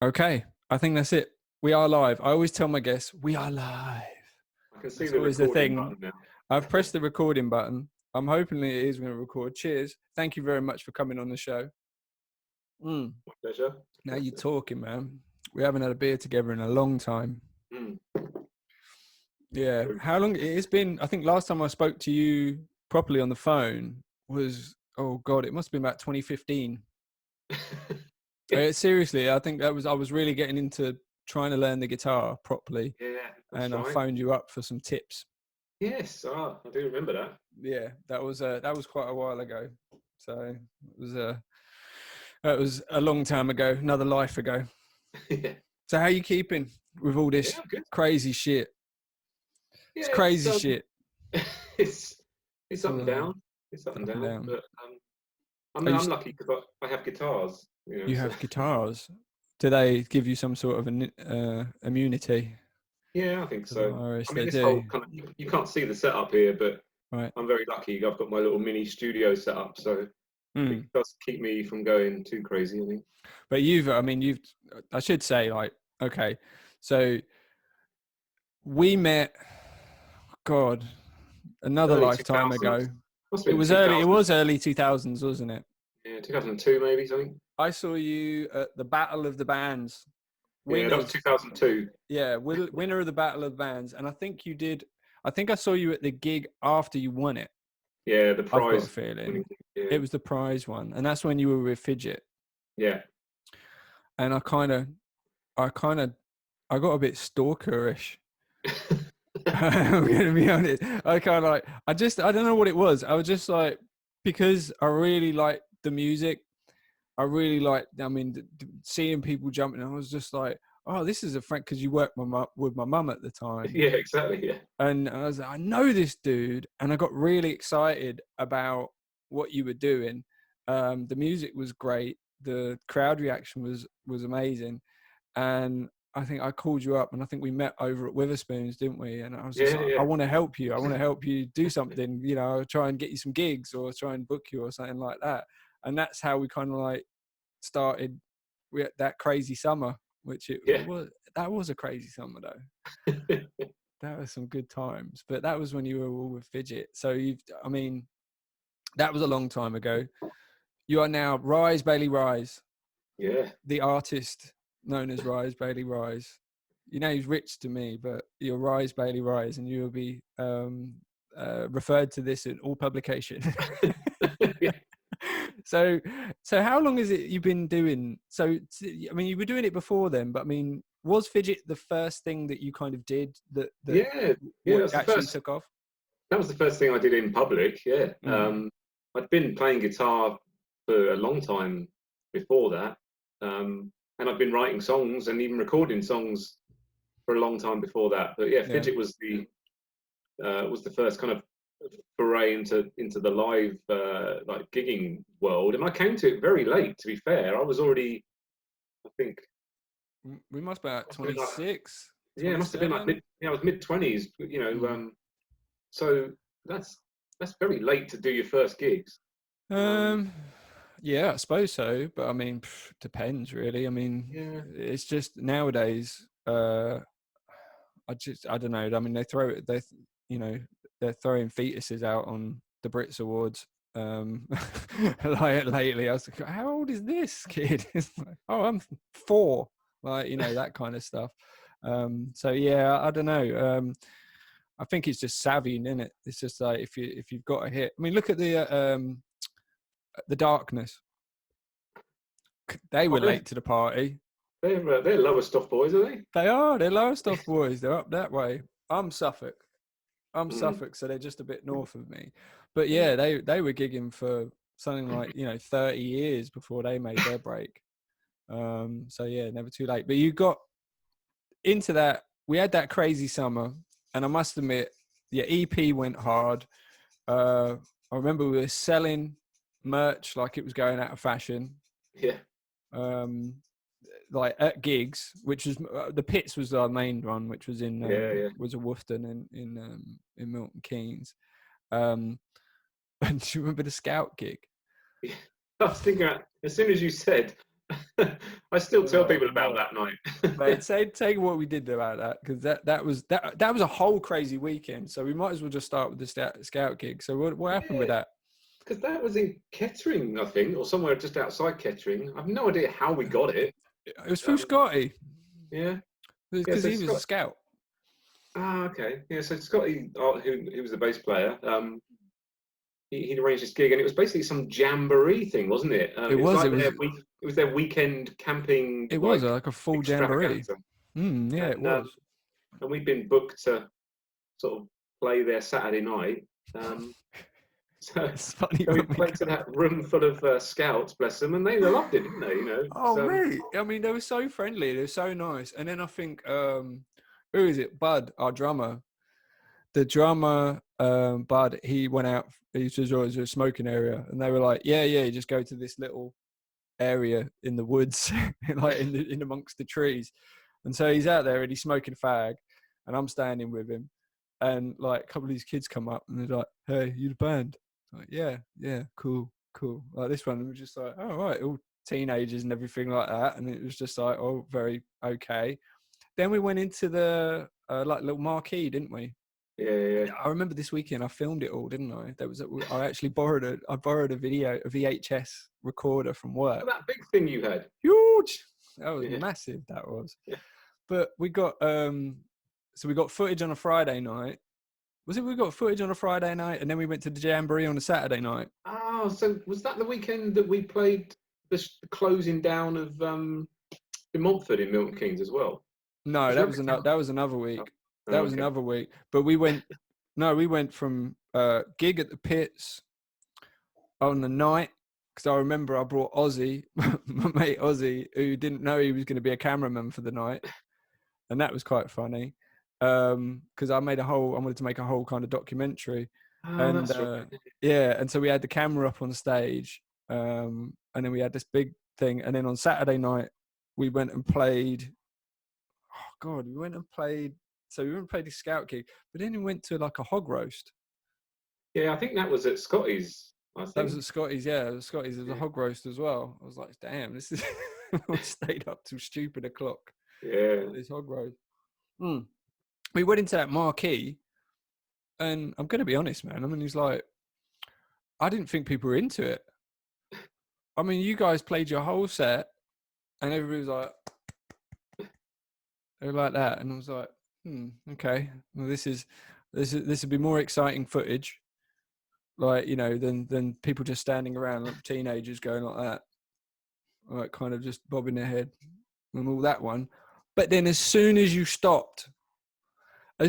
Okay, I think that's it. We are live. I always tell my guests, we are live. I can see That's the always the recording thing. button now. I've pressed the recording button. I'm hoping it is going to record. Cheers. Thank you very much for coming on the show. My pleasure. Now you're talking, man. We haven't had a beer together in a long time. Mm. Yeah. True. How long it's been? I think last time I spoke to you properly on the phone was, oh God, it must have been about 2015. Seriously, I think I was really getting into trying to learn the guitar properly. Yeah, that's And I right. phoned you up for some tips. Yes, I do remember that. Yeah, that was quite a while ago. So it was a long time ago, another life ago. Yeah, So how you keeping with all yeah, this I'm good. crazy shit? It's Yeah, crazy shit. it's it's It's up and down. It's up and up and down, down. but I Are mean, you I'm lucky because I have guitars. you So have guitars? Do they give you some sort of an immunity yeah, I think to the so. virus? I mean, They this do, whole kind of you can't see the setup here, but right? I'm very lucky. I've got my little mini studio set up, so it Mm. does keep me from going too crazy, I think. But I should say, like, okay, so we met, God, another Early lifetime 2000s. ago. Must It have been was early. It 2000. was early 2000s, wasn't it? Yeah, 2002 maybe something. I saw you at the Battle of the Bands, Yeah, that was winners. 2002. Yeah, winner of the Battle of the Bands, and I think you did. I think I saw you at the gig after you won it. Yeah, the I've got a prize winning. feeling Yeah, it was the prize one, and that's when you were with Fidget. yeah. And I kind of, I got a bit stalkerish. I'm gonna be honest. I kind of like, I don't know what it was. I was just like, because I really like the music. I really like, I mean, seeing people jumping. I was just like, oh, this is a friend, because you worked with my mum at the time. Yeah, exactly. Yeah, And I was like, I know this dude. And I got really excited about what you were doing. The music was great. The crowd reaction was amazing. And I think I called you up, and I think we met over at Witherspoons, didn't we? And I was just yeah, like, I yeah. want to help you. I want to help you do something, try and get you some gigs or try and book you or something like that. And that's how we kind of like started that crazy summer, which Yeah. that was a crazy summer though. That was some good times, but that was when you were all with Fidget. So I mean, that was a long time ago. You are now Rise Bailey Rise, Yeah. the artist known as Rise Bailey Rise. You know, he's rich to me, but you're Rise Bailey Rise, and you will be referred to this in all publication. Yeah. so how long is it you've been doing? So I mean, you were doing it before then, but I mean, was Fidget the first thing that you kind of did that Yeah, yeah. actually took off? That was the first thing I did in public. Yeah. Mm. I'd been playing guitar for a long time before that, and I've been writing songs and even recording songs for a long time before that. But yeah, Yeah. Fidget was the first kind of foray into the live like gigging world, and I came to it very late. To be fair, I was already, I think, We must be at must have been like, 26, yeah, it must have been like 27. mid, yeah, I was mid 20s. Mm. So that's very late to do your first gigs. Um, yeah, I suppose so. But I mean, depends really. I mean, Yeah, it's just nowadays. I don't know. I mean, you know, they're throwing fetuses out on the Brits Awards. Like lately, I was like, how old is this kid? It's like, oh, I'm 4. Like, that kind of stuff. So yeah, I don't know. I think it's just savvy, isn't it? It's just like if you've got a hit. I mean, look at the Darkness. They oh, were late to the party. they're lower stuff boys, are they? They are. They're Lowestoft boys. They're up that way. I'm Suffolk. Mm, So they're just a bit north of me. But mm. yeah, they were gigging for something like 30 years before they made their break. So yeah, never too late. But you got into that. We had that crazy summer, and I must admit, your EP went hard. I remember we were selling merch like it was going out of fashion. Yeah, Um, like at gigs, which was the Pits was our main one, which was yeah, yeah. was a Wolfton in Milton Keynes. And do you remember the Scout gig? I was thinking, as soon as you said I still tell Oh, people about no. that night. Mate, say what we did about that, because that was a whole crazy weekend. So we might as well just start with the scout gig. So what happened with Yeah, that? because that was in Kettering, I think, or somewhere just outside Kettering. I've no idea how we got it. It was through Um, Scotty, yeah, yeah. because So he was a Scott. scout. Ah, okay. Yeah. So Scotty, who was the bass player, he'd arranged this gig, and it was basically some jamboree thing, wasn't it? It It was was like it was it was their weekend camping it was like like a full jamboree. extravaganza, Yeah, it and was. and we'd been booked to sort of play there Saturday night. Um, so It's funny so we when we played to got. that room full of scouts, bless them, and they loved it, didn't they? Oh, mate. I mean, they were so friendly. They were so nice. And then I think, who is it? Bud, our drummer. The drummer, Bud, he went out. He was always a smoking area, and they were like, "Yeah, yeah, you just go to this little area in the woods, like in amongst the trees." And so he's out there and he's smoking fag, and I'm standing with him, and like a couple of these kids come up and they're like, "Hey, you the band?" I'm like, yeah, yeah, cool, cool. Like this one, was just like, "Oh, right, all teenagers and everything like that," and it was just like, "Oh, very okay." Then we went into the like little marquee, didn't we? Yeah, yeah, yeah. I remember this weekend I filmed it all, didn't I? I actually borrowed a VHS recorder from work. Oh, that big thing you had. Huge. That was Yeah, massive. That was. yeah. But we got so we got footage on a Friday night. Was it we got footage on a Friday night and then we went to the Jamboree on a Saturday night? Oh, so was that the weekend that we played the closing down of in Montford in Milton Keynes as well? No, Because remember, that was another oh, week. oh, That was okay. another week. But we went from gig at the pits on the night, because I remember I brought Ozzy, my mate Ozzy, who didn't know he was going to be a cameraman for the night, and that was quite funny. Because I wanted to make a whole kind of documentary, Oh, and that's right. yeah, and so we had the camera up on stage, and then we had this big thing, and then on Saturday night we went and played. Oh God, we went and played. So we went and played the scout gig, but then we went to like a hog roast. Yeah, I think that was at Scotty's. I That was at think. Scotty's, yeah. It was Scotty's. There was a Yeah, hog roast as well. I was like, damn, this is. I stayed up till stupid o'clock yeah. at this hog roast. Mm. We went into that marquee, and I'm going to be honest, man. I mean, he's like, I didn't think people were into it. I mean, you guys played your whole set, and everybody was like, they were like that, and I was like, okay. Well, this would be more exciting footage, like than people just standing around, like teenagers going like that, like kind of just bobbing their head and all that one. But then as soon as you stopped, they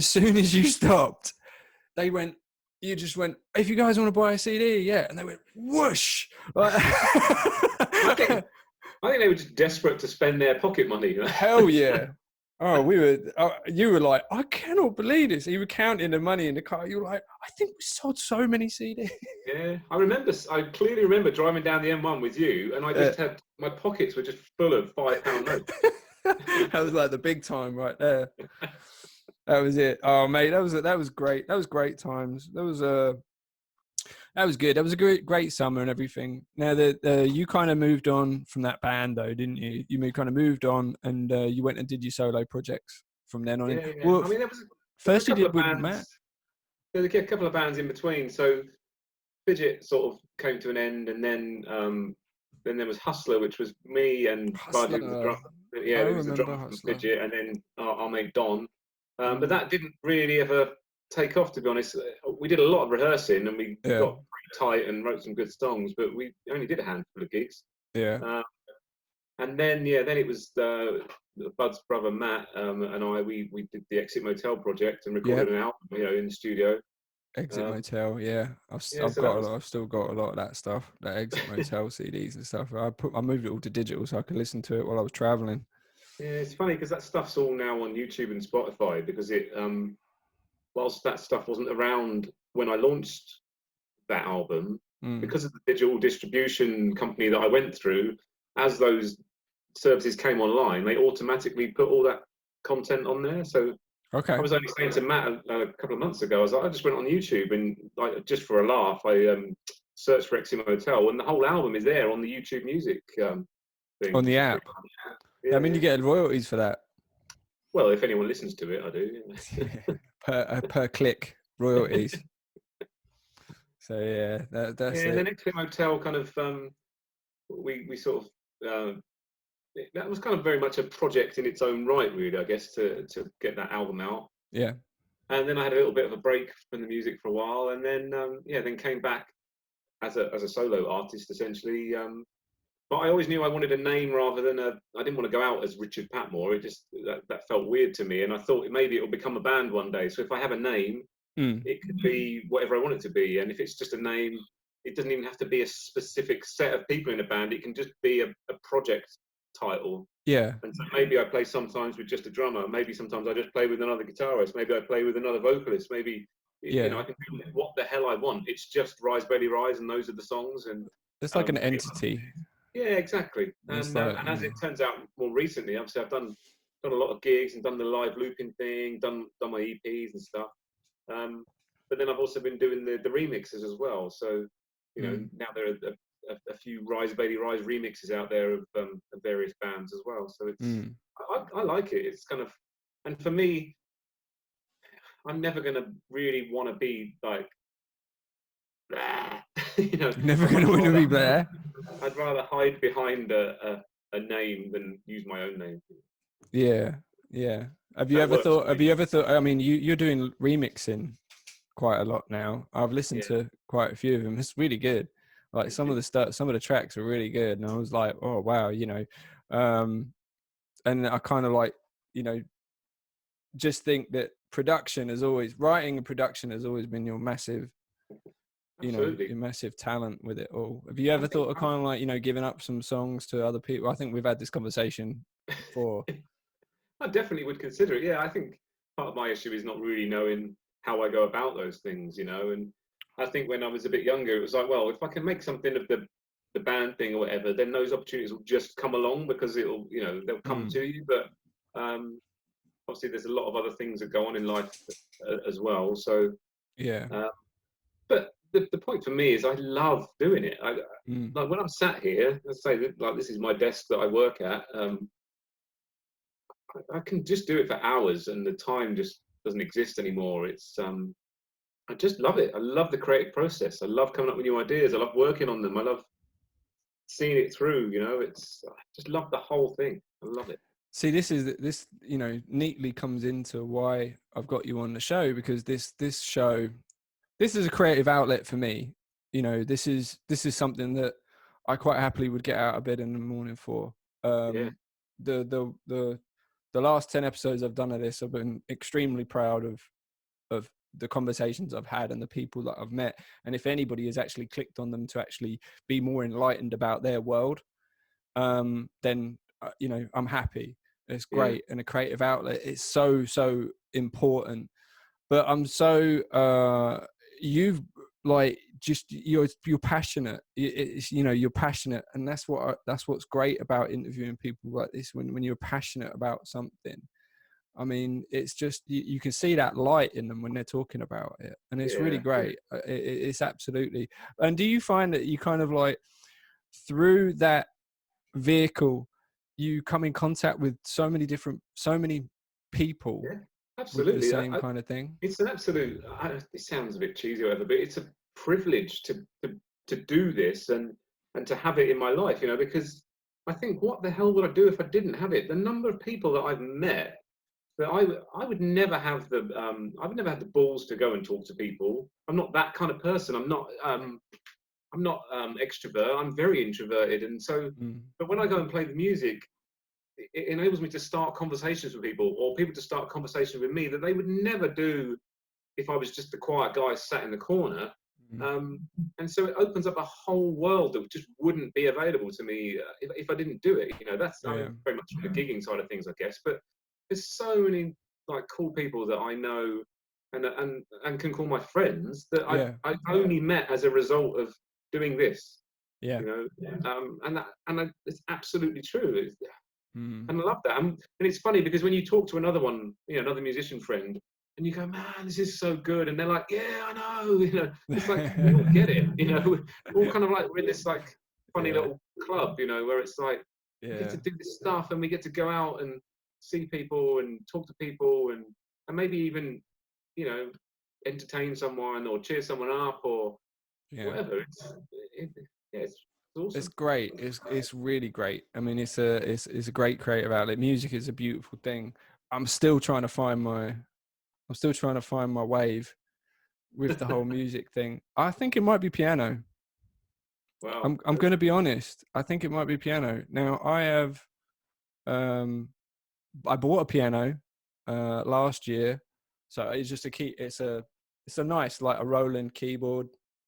went, you just went, if you guys want to buy a CD, yeah. And they went, whoosh. Like, I think they were just desperate to spend their pocket money. hell yeah. Oh, you were like, I cannot believe this. You were counting the money in the car. You were like, I think we sold so many CDs. Yeah, I clearly remember driving down the M1 with you, and I Yeah. just had my pockets were just full of £5 notes. That was like the big time right there. That was it. Oh, mate, that was great. That was great times. That was good. That was a great summer and everything. Now that you kind of moved on from that band, though, didn't you? You kind of moved on, and you went and did your solo projects from then on. Yeah, yeah. Well, I mean, there was a first you couple did of with Matt. bands. There was a couple of bands in between. So Fidget sort of came to an end, and then there was Hustler, which was me and Bud, who was the Hustler. drum. Yeah, I it was the remember drummer from Hustler. Fidget, and then our mate Don. But Mm. that didn't really ever take off, to be honest. We did a lot of rehearsing, and we Yeah, got pretty tight and wrote some good songs, but we only did a handful of gigs. yeah, Uh, and then it was Bud's brother Matt and I. We did the Exit Motel project and yeah. recorded an album, in the studio. Exit Um, Motel. Yeah, yeah, I've so that got a was. lot. I've still got a lot of that stuff. That Exit Motel CDs and stuff. I moved it all to digital so I could listen to it while I was traveling. Yeah, it's funny because that stuff's all now on YouTube and Spotify because whilst that stuff wasn't around when I launched that album, Mm. because of the digital distribution company that I went through, as those services came online, they automatically put all that content on there. So I Okay. was only saying to Matt a couple of months ago, I just went on YouTube and like just for a laugh, I searched for Exim Hotel, and the whole album is there on the YouTube Music. thing, On the which is pretty app. funny. I Yeah, mean, yeah. you get royalties for that. Well, if anyone listens to it, I do. per click royalties. So yeah, that's Yeah, and the it. next thing hotel kind of we sort of that was kind of very much a project in its own right, really, I guess, to get that album out. Yeah. And then I had a little bit of a break from the music for a while, and then yeah, then came back as a solo artist essentially. But I always knew I wanted a name rather than a. I didn't want to go out as Richard Patmore. It just that felt weird to me, and I thought maybe it'll become a band one day. So if I have a name, Mm. it could be whatever I want it to be, and if it's just a name, it doesn't even have to be a specific set of people in a band. It can just be a project title. Yeah. And so maybe I play sometimes with just a drummer. Maybe sometimes I just play with another guitarist. Maybe I play with another vocalist. Maybe Yeah. I can do what the hell I want. It's just Rise Baby Rise, and those are the songs. And It's like an entity. yeah, exactly. It's like, And as it turns out, more recently, obviously, I've done a lot of gigs and done the live looping thing, done my EPs and stuff. But then I've also been doing the remixes as well. So now there are a few Rise Baby Rise remixes out there of various bands as well. So it's I like it. It's kind of, and for me, I'm never going to really want to be like, you're never going to want to be there. I'd rather hide behind a name than use my own name. Yeah, yeah. Have you That ever works thought? for Have me. you ever thought? I mean, you're doing remixing quite a lot now. I've listened Yeah. to quite a few of them. It's really good. Like Thank some you. of the stuff, some of the tracks are really good, and I was like, oh wow, and I kind of like, just think that production has always, writing and production has always been your massive, Absolutely. your massive talent with it all. Have you ever thought of kind of like, giving up some songs to other people? I think we've had this conversation before. I definitely would consider it. Yeah, I think part of my issue is not really knowing how I go about those things, And I think when I was a bit younger, it was like, well, if I can make something of the band thing or whatever, then those opportunities will just come along because they'll come to you. But obviously, there's a lot of other things that go on in life as well. So, Yeah. but the point for me is I love doing it. Mm. Like when I'm sat here, let's say that, like this is my desk that I work at. I can just do it for hours, and the time just doesn't exist anymore. I just love it. I love the creative process. I love coming up with new ideas. I love working on them. I love seeing it through. I just love the whole thing. I love it. See, this neatly comes into why I've got you on the show, because this show, this is a creative outlet for me. This is something that I quite happily would get out of bed in the morning for. Yeah, The last 10 episodes I've done of this, I've been extremely proud of the conversations I've had and the people that I've met. And if anybody has actually clicked on them to actually be more enlightened about their world, then I'm happy. It's yeah, great, and a creative outlet is so important. But I'm so you've like just you're passionate. You're passionate, and that's what's great about interviewing people like this. When you're passionate about something, I mean, it's just you can see that light in them when they're talking about it, and it's really yeah, yeah. great. It's absolutely. And do you find that you kind of like through that vehicle, you come in contact with so many people Yeah, with the absolutely. same kind of thing? It's an absolute. It sounds a bit cheesy, or whatever, but it's a privilege to do this and to have it in my life. Because I think, what the hell would I do if I didn't have it? The number of people that I've met that I would never have I would never have the balls to go and talk to people. I'm not that kind of person. I'm not extrovert. I'm very introverted, and so. Mm. But when I go and play the music, it enables me to start conversations with people, or people to start conversations with me that they would never do if I was just the quiet guy sat in the corner. Mm. Um, and so it opens up a whole world that just wouldn't be available to me if I didn't do it. Yeah. I'm very much on the gigging side of things, I guess. But there's so many like cool people that I know and can call my friends that Yeah. I've only met as a result of doing this. Yeah. It's absolutely true. Mm. And I love that. And it's funny because when you talk to another one, another musician friend, and you go, man, this is so good. And they're like, yeah, I know. It's like, we all get it. We're all kind of like, we're in this like funny Yeah. little club, where it's like, we get to Yeah. do this stuff, and we get to go out and see people and talk to people, and maybe even, you know, entertain someone or cheer someone up or Yeah. whatever. It, yeah, it's It's awesome. great. It's really great. I mean, it's a great creative outlet. Music is a beautiful thing. I'm still trying to find my I'm still trying to find my wave with the whole music thing. I think it might be piano. Wow. I'm going to be honest. I think it might be piano. Now um I bought a piano last year. So it's just a key it's a nice like a Roland keyboard,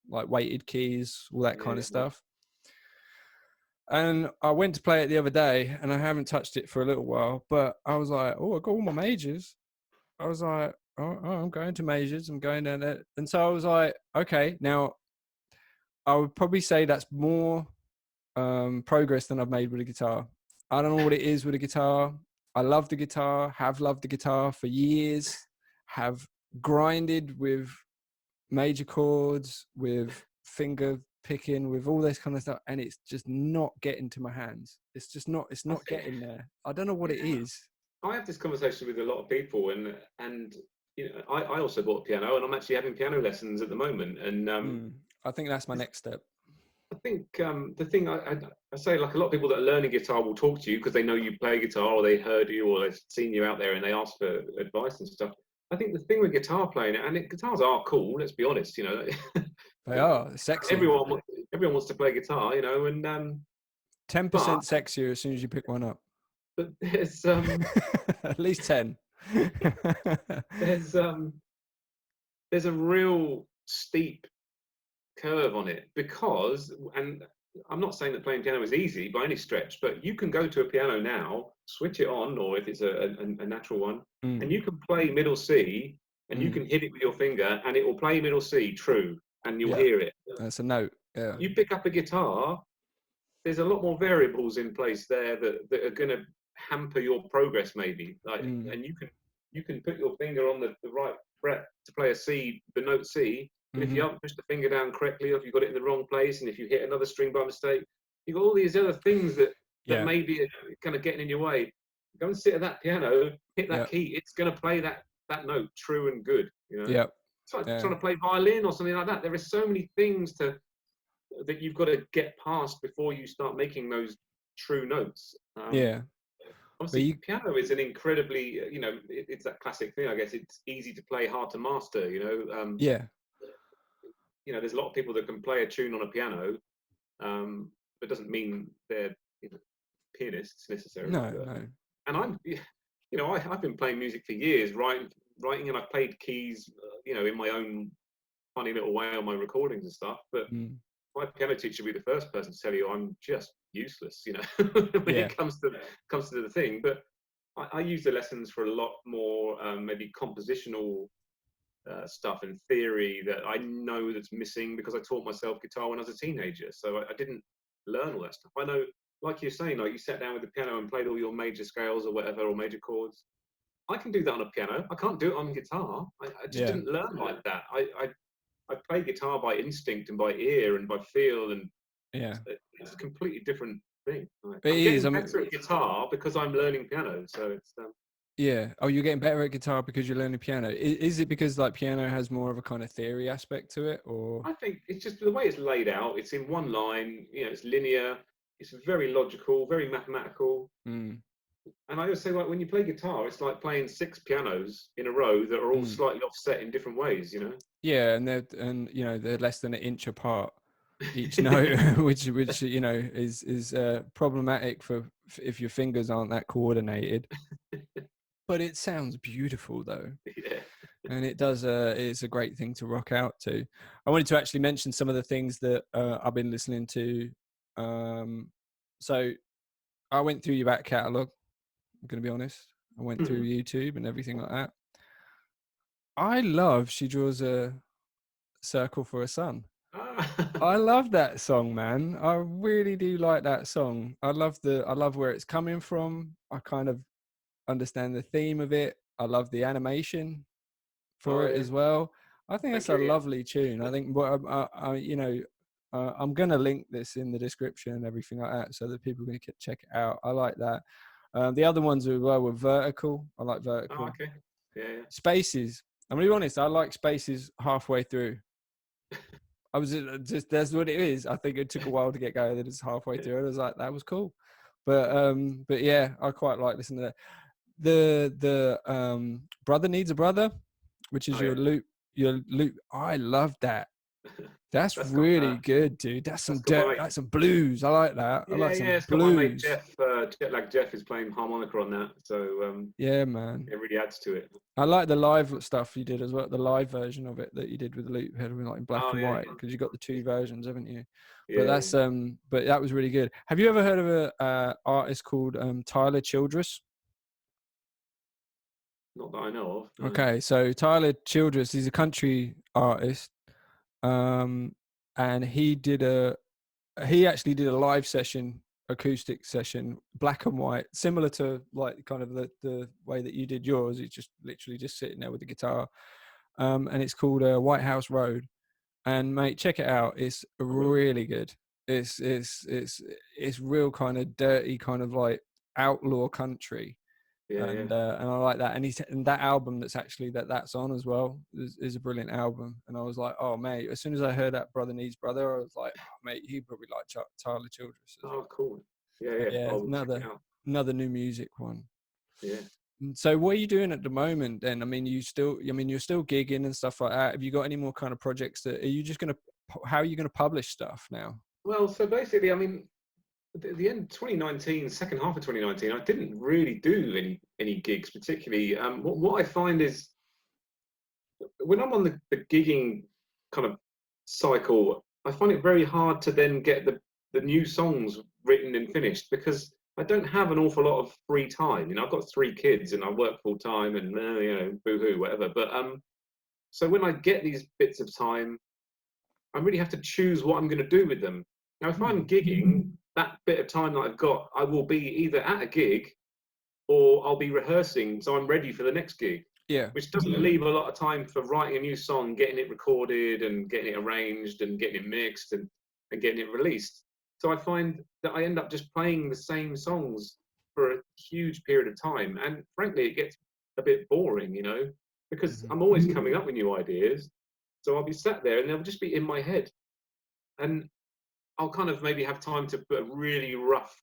like weighted keys, all that kind Yeah. of stuff. And I went to play it the other day and I haven't touched it for a little while, but I was like, oh, I got all my majors. I was like, oh, I'm going to majors. I'm going down there. And so I was like, okay, now I would probably say that's more progress than I've made with a guitar. I don't know what it is with a guitar. I love the guitar, have loved the guitar for years, have grinded with major chords, with finger picking, with all this kind of stuff, and it's just not getting to my hands. It's I not think getting there. I don't know what it is. I have this conversation with a lot of people, and you know, I also bought a piano, and I'm actually having piano lessons at the moment. And I think that's my next step. I think the thing I say, like a lot of people that are learning guitar will talk to you because they know you play guitar, or they heard you, or they've seen you out there, and they ask for advice and stuff. I think the thing with guitar playing, and guitars are cool. Let's be honest, you know, They are sexy. everyone everyone wants to play guitar, you know, and 10% but sexier as soon as you pick one up. but there's At least 10. there's um there's a real steep curve on it because, and I'm not saying that playing piano is easy by any stretch, but you can go to a piano now, switch it on, or if it's a natural one, and Mm, you can play middle C, and you mm, can hit it with your finger, and it will play middle C true, and you'll yeah, hear it. that's a note. Yeah. You pick up a guitar, there's a lot more variables in place there that are going to hamper your progress maybe, like, Mm, and you can put your finger on the right fret to play a C, the note C, but if you mm-hmm. haven't pushed the finger down correctly, or if you've got it in the wrong place, and if you hit another string by mistake, you've got all these other things that Yeah. may be kind of getting in your way. Go and sit at that piano, hit that Yeah. key, it's going to play that note true and good, you know. Yeah. It's like Yeah. trying to play violin or something like that. There are so many things that you've got to get past before you start making those true notes. Yeah. But Obviously, you, piano is an incredibly, you know, it's that classic thing. I guess it's easy to play, hard to master. yeah. You know, there's a lot of people that can play a tune on a piano, but doesn't mean they're, you know, pianists necessarily. No, But no. and you know, I've been playing music for years, writing, and I've played keys, you know, in my own funny little way on my recordings and stuff. But Mm, my piano teacher will be the first person to tell you I'm just useless, you know, when yeah. it comes to the thing. But I use the lessons for a lot more maybe compositional stuff and theory that I know that's missing because I taught myself guitar when I was a teenager. So I didn't learn all that stuff. I know, like you're saying, like you sat down with the piano and played all your major scales or whatever, or major chords. I can do that on a piano. I can't do it on guitar. I just Yeah. didn't learn like that. I play guitar by instinct and by ear and by feel, and Yeah. it's a completely different thing. It I'm is. getting I mean, better at guitar because I'm learning piano. So it's yeah. Oh, you're getting better at guitar because you're learning piano. Is it because like piano has more of a kind of theory aspect to it, or? I think it's just the way it's laid out. It's in one line. You know, it's linear. It's very logical, very mathematical. Mm, And I always say, like, when you play guitar, it's like playing six pianos in a row that are all mm. slightly offset in different ways. You know. Yeah, and you know they're less than an inch apart each note, which you know is problematic for if your fingers aren't that coordinated. But it sounds beautiful though, Yeah. and it does. It's a great thing to rock out to. I wanted to actually mention some of the things that I've been listening to. Um, so I went through your back catalogue. I'm going to be honest. I went through YouTube and everything like that. I love She Draws a Circle for a Sun. I Ah. love that song, man. I really do like that song. I love where it's coming from. I kind of understand the theme of it. I love the animation for Oh it yeah. as well. I think I it's a agree. lovely tune. I think what you know, I'm gonna link this in the description and everything like that, so that people can check it out. I like that. The other ones as well were Vertical. I like Vertical. Oh, okay. Yeah. Spaces. I'm gonna be honest. I like Spaces halfway through. I was just that's what it is. I think it took a while to get going. Then it's halfway through, and I was like, that was cool. But yeah, I quite like listening to that. The Brother Needs a Brother, which is Oh, yeah. your loop. I love that. That's That's got really good, dude. That's some my that's some blues. I like that. I like some It's got my mate blues. Jeff. Jeff is playing harmonica on that, so Yeah, man. it really adds to it. I like the live stuff you did as well. The live version of it that you did with the loop head, like in black Oh and yeah, white, because you got the two versions, haven't you? But yeah. that's but that was really good. Have you ever heard of a artist called Tyler Childress? Not that I know of. No. Okay, so Tyler Childress is a country artist, and he actually did a live session, acoustic session, black and white, similar to like kind of the way that you did yours. It's just literally just sitting there with the guitar, and it's called White House Road. And mate, check it out. It's really good. It's real kind of dirty, kind of like outlaw country. Yeah. And I like that. And that album that's actually that's on as well is a brilliant album. And I was like, oh mate, as soon as I heard that Brother Needs Brother, I was like, oh mate, you probably like Tyler Childress as Oh, well. cool. But Yeah. yeah, I'll check it out. another new music one. Yeah. So what are you doing at the moment then? I mean, you're still gigging and stuff like that. Have you got any more kind of projects that are you just gonna how are you gonna publish stuff now? Well, so basically, I mean, at the end of 2019, second half of 2019, I didn't really do any gigs particularly. What I find is when I'm on the gigging kind of cycle, I find it very hard to then get the new songs written and finished because I don't have an awful lot of free time. You know, I've got 3 kids and I work full time and you know, boo-hoo, whatever. But so when I get these bits of time, I really have to choose what I'm going to do with them. Now, if I'm gigging, that bit of time that I've got, I will be either at a gig or I'll be rehearsing, so I'm ready for the next gig. Yeah. Which doesn't leave a lot of time for writing a new song, getting it recorded and getting it arranged and getting it mixed and getting it released. So I find that I end up just playing the same songs for a huge period of time. And frankly, it gets a bit boring, you know, because I'm always coming up with new ideas. So I'll be sat there and they'll just be in my head. And I'll kind of maybe have time to put a really rough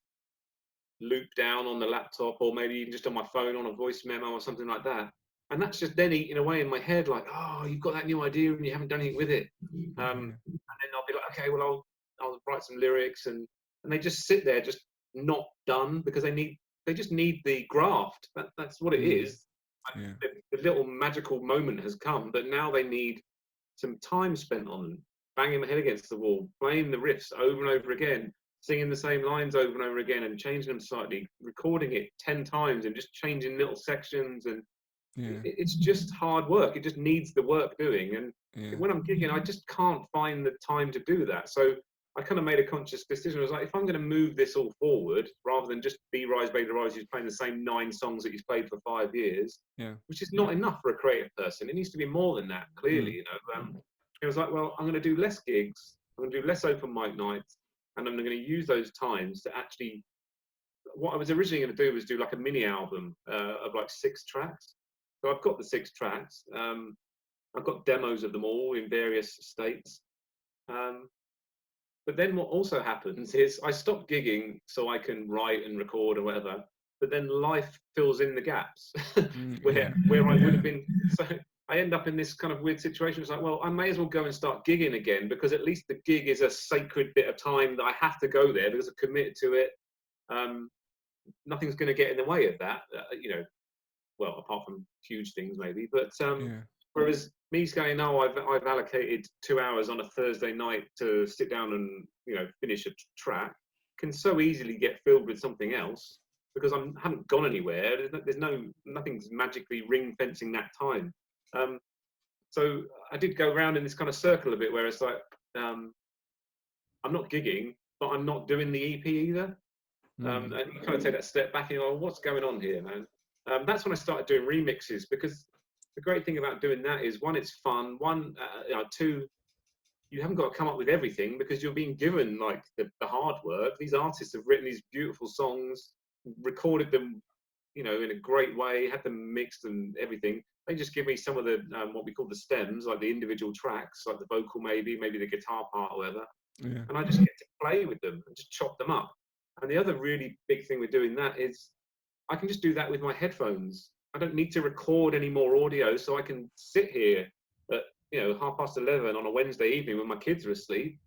loop down on the laptop or maybe even just on my phone on a voice memo or something like that. And that's just then eating away in my head, like, oh, you've got that new idea and you haven't done anything with it. And then I'll be like, okay, well, I'll write some lyrics, and they just sit there, just not done because they just need the graft. That's what it is. Yeah. The little magical moment has come, but now they need some time spent on them, banging my head against the wall, playing the riffs over and over again, singing the same lines over and over again, and changing them slightly, recording it 10 times, and just changing little sections and. Yeah. It's just hard work. It just needs the work doing. And when I'm gigging, I just can't find the time to do that. So I kind of made a conscious decision. I was like, if I'm going to move this all forward, rather than just Be Rise, Baby Rise, who's playing the same 9 songs that he's played for 5 years, which is not enough for a creative person. It needs to be more than that, clearly. You know, it was like, well, I'm going to do less gigs. I'm going to do less open mic nights, and I'm going to use those times to actually. What I was originally going to do was do like a mini album of like 6 tracks. So I've got the 6 tracks. I've got demos of them all in various states. But then what also happens is I stop gigging so I can write and record or whatever. But then life fills in the gaps where I would have been. So I end up in this kind of weird situation. It's like, well, I may as well go and start gigging again because at least the gig is a sacred bit of time that I have to go there because I'm committed to it. Nothing's going to get in the way of that, you know. Well, apart from huge things maybe, but whereas me going, no, I've allocated 2 hours on a Thursday night to sit down and, you know, finish a track, can so easily get filled with something else because I haven't gone anywhere. Nothing's magically ring fencing that time. So I did go around in this kind of circle a bit where it's like I'm not gigging, but I'm not doing the EP either. And you kind of take that step back and you're like, what's going on here, man? That's when I started doing remixes because the great thing about doing that is 1, it's fun. 2, you haven't got to come up with everything because you're being given like the hard work. These artists have written these beautiful songs, recorded them, you know, in a great way, had them mixed and everything. They just give me some of the what we call the stems, like the individual tracks, like the vocal, maybe the guitar part, or whatever, Yeah. and I just get to play with them and just chop them up. And the other really big thing with doing that is I can just do that with my headphones. I don't need to record any more audio, so I can sit here at 11:30 on a Wednesday evening when my kids are asleep,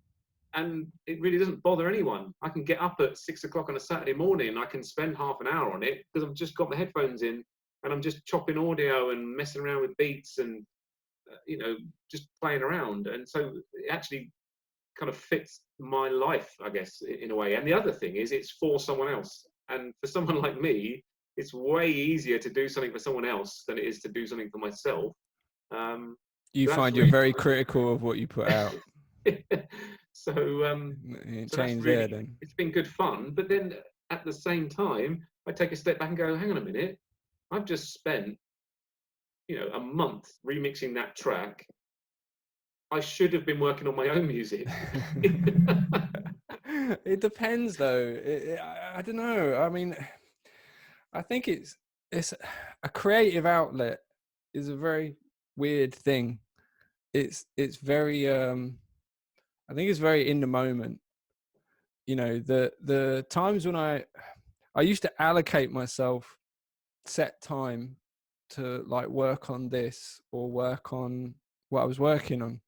and it really doesn't bother anyone. I can get up at 6 o'clock on a Saturday morning and I can spend half an hour on it because I've just got my headphones in and I'm just chopping audio and messing around with beats and just playing around. And so it actually kind of fits my life, I guess, in a way. And the other thing is it's for someone else. And for someone like me, it's way easier to do something for someone else than it is to do something for myself. You So that's find you're really very critical of what you put out. so It so that's changed there really, then. it's been good fun. But then at the same time, I take a step back and go, hang on a minute, I've just spent a month remixing that track. I should have been working on my own music. It depends though. I don't know. I mean, I think it's a creative outlet is a very weird thing. It's very I think it's very in the moment. You know, the times when I used to allocate myself set time to like work on this or work on what I was working on.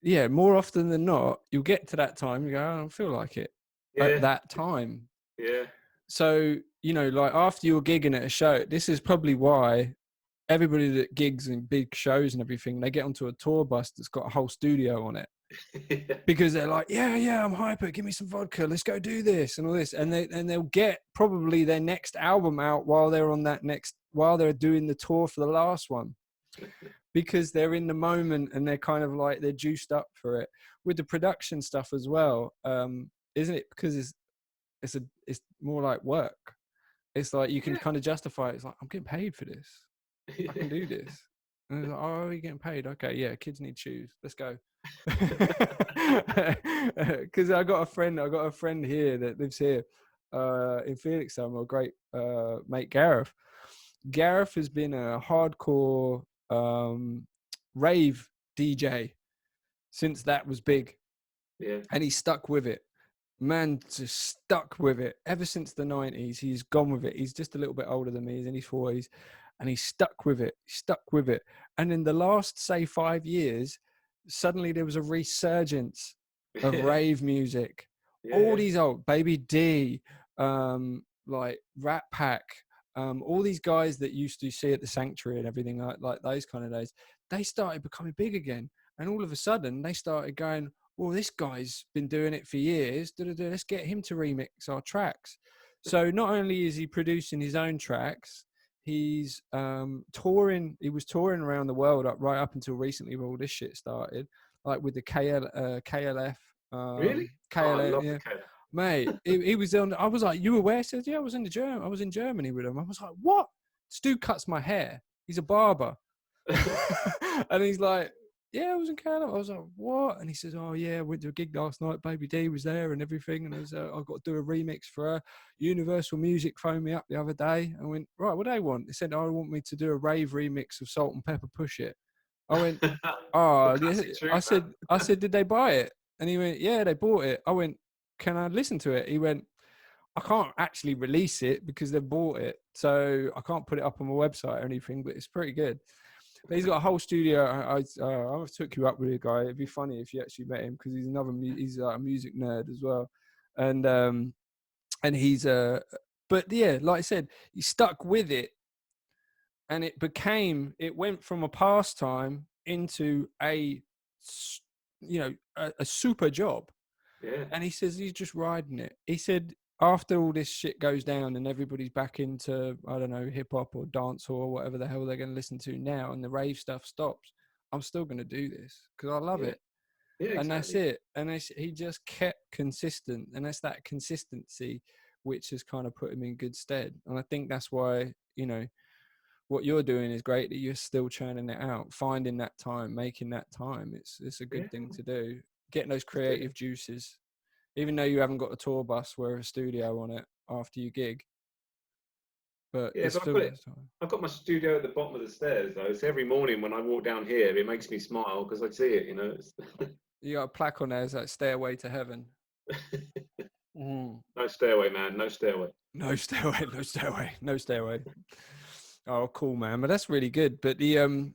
Yeah, more often than not, you'll get to that time, you go, I don't feel like it at Yeah, that time. yeah, So, like after you're gigging at a show, this is probably why everybody that gigs in big shows and everything, they get onto a tour bus that's got a whole studio on it. Because they're like, yeah, I'm hyper, give me some vodka, let's go do this and all this. And they'll get probably their next album out while they're doing the tour for the last one. Because they're in the moment and they're kind of like they're juiced up for it. With the production stuff as well, isn't it? Because it's more like work. It's like you can yeah. kind of justify it. It's like, I'm getting paid for this. I can do this. And it's like, oh, are you getting paid? Okay, yeah, kids need shoes. Let's go. Because I got a friend here that lives here in Felixstowe, my great mate Gareth. Gareth has been a hardcore rave DJ since that was big, Yeah, and he stuck with it. Man, just stuck with it ever since the 90s. He's gone with it. He's just a little bit older than me. He's in his 40s, and he stuck with it. And in the last, say, 5 years, suddenly there was a resurgence of yeah, rave music. All yeah, these old Baby D, like Rat Pack, all these guys that used to see at the Sanctuary and everything like those kind of days, they started becoming big again. And all of a sudden, they started going, well, this guy's been doing it for years. Let's get him to remix our tracks. So not only is he producing his own tracks, he's touring. He was touring around the world right up until recently, when all this shit started, like with the KLF, Really? Oh, I KLF, love the yeah. Kayla. Mate, he was on. I was like, "You were where?" He said, "Yeah, I was in Germany with him." I was like, "What?" Stu cuts my hair. He's a barber, and he's like, "Yeah, I was in Canada." I was like, "What?" And he says, "Oh yeah, I went to a gig last night. Baby D was there and everything, and I've got to do a remix for her." Universal Music phoned me up the other day. I went, "Right, what do they want?" They said, "Oh, they want me to do a rave remix of Salt and Pepper Push It." I went, The "Oh, yeah." classic tune, man. I said, "Did they buy it?" And he went, "Yeah, they bought it." I went, "Can I listen to it?" He went, "I can't actually release it because they've bought it, so I can't put it up on my website or anything, but it's pretty good." But he's got a whole studio. I took you up with a guy. It'd be funny if you actually met him, because he's like a music nerd as well, and he's but yeah, like I said, he stuck with it, and it went from a pastime into a super job. Yeah, And he says he's just riding it. He said after all this shit goes down and everybody's back into, I don't know, hip hop or dance or whatever the hell they're going to listen to now, and the rave stuff stops, I'm still going to do this because I love yeah, it. yeah, And that's exactly. it. And he just kept consistent. And that's that consistency which has kind of put him in good stead. And I think that's why, what you're doing is great, that you're still churning it out, finding that time, making that time. It's a good thing to do, getting those creative juices, even though you haven't got a tour bus with a studio on it after you gig. But it's still I've got my studio at the bottom of the stairs though, so every morning when I walk down here, it makes me smile because I see it. You know, you got a plaque on there, it's like "Stairway to Heaven." No stairway, man. No stairway. No stairway. No stairway. No stairway. Oh, cool, man. But that's really good. But the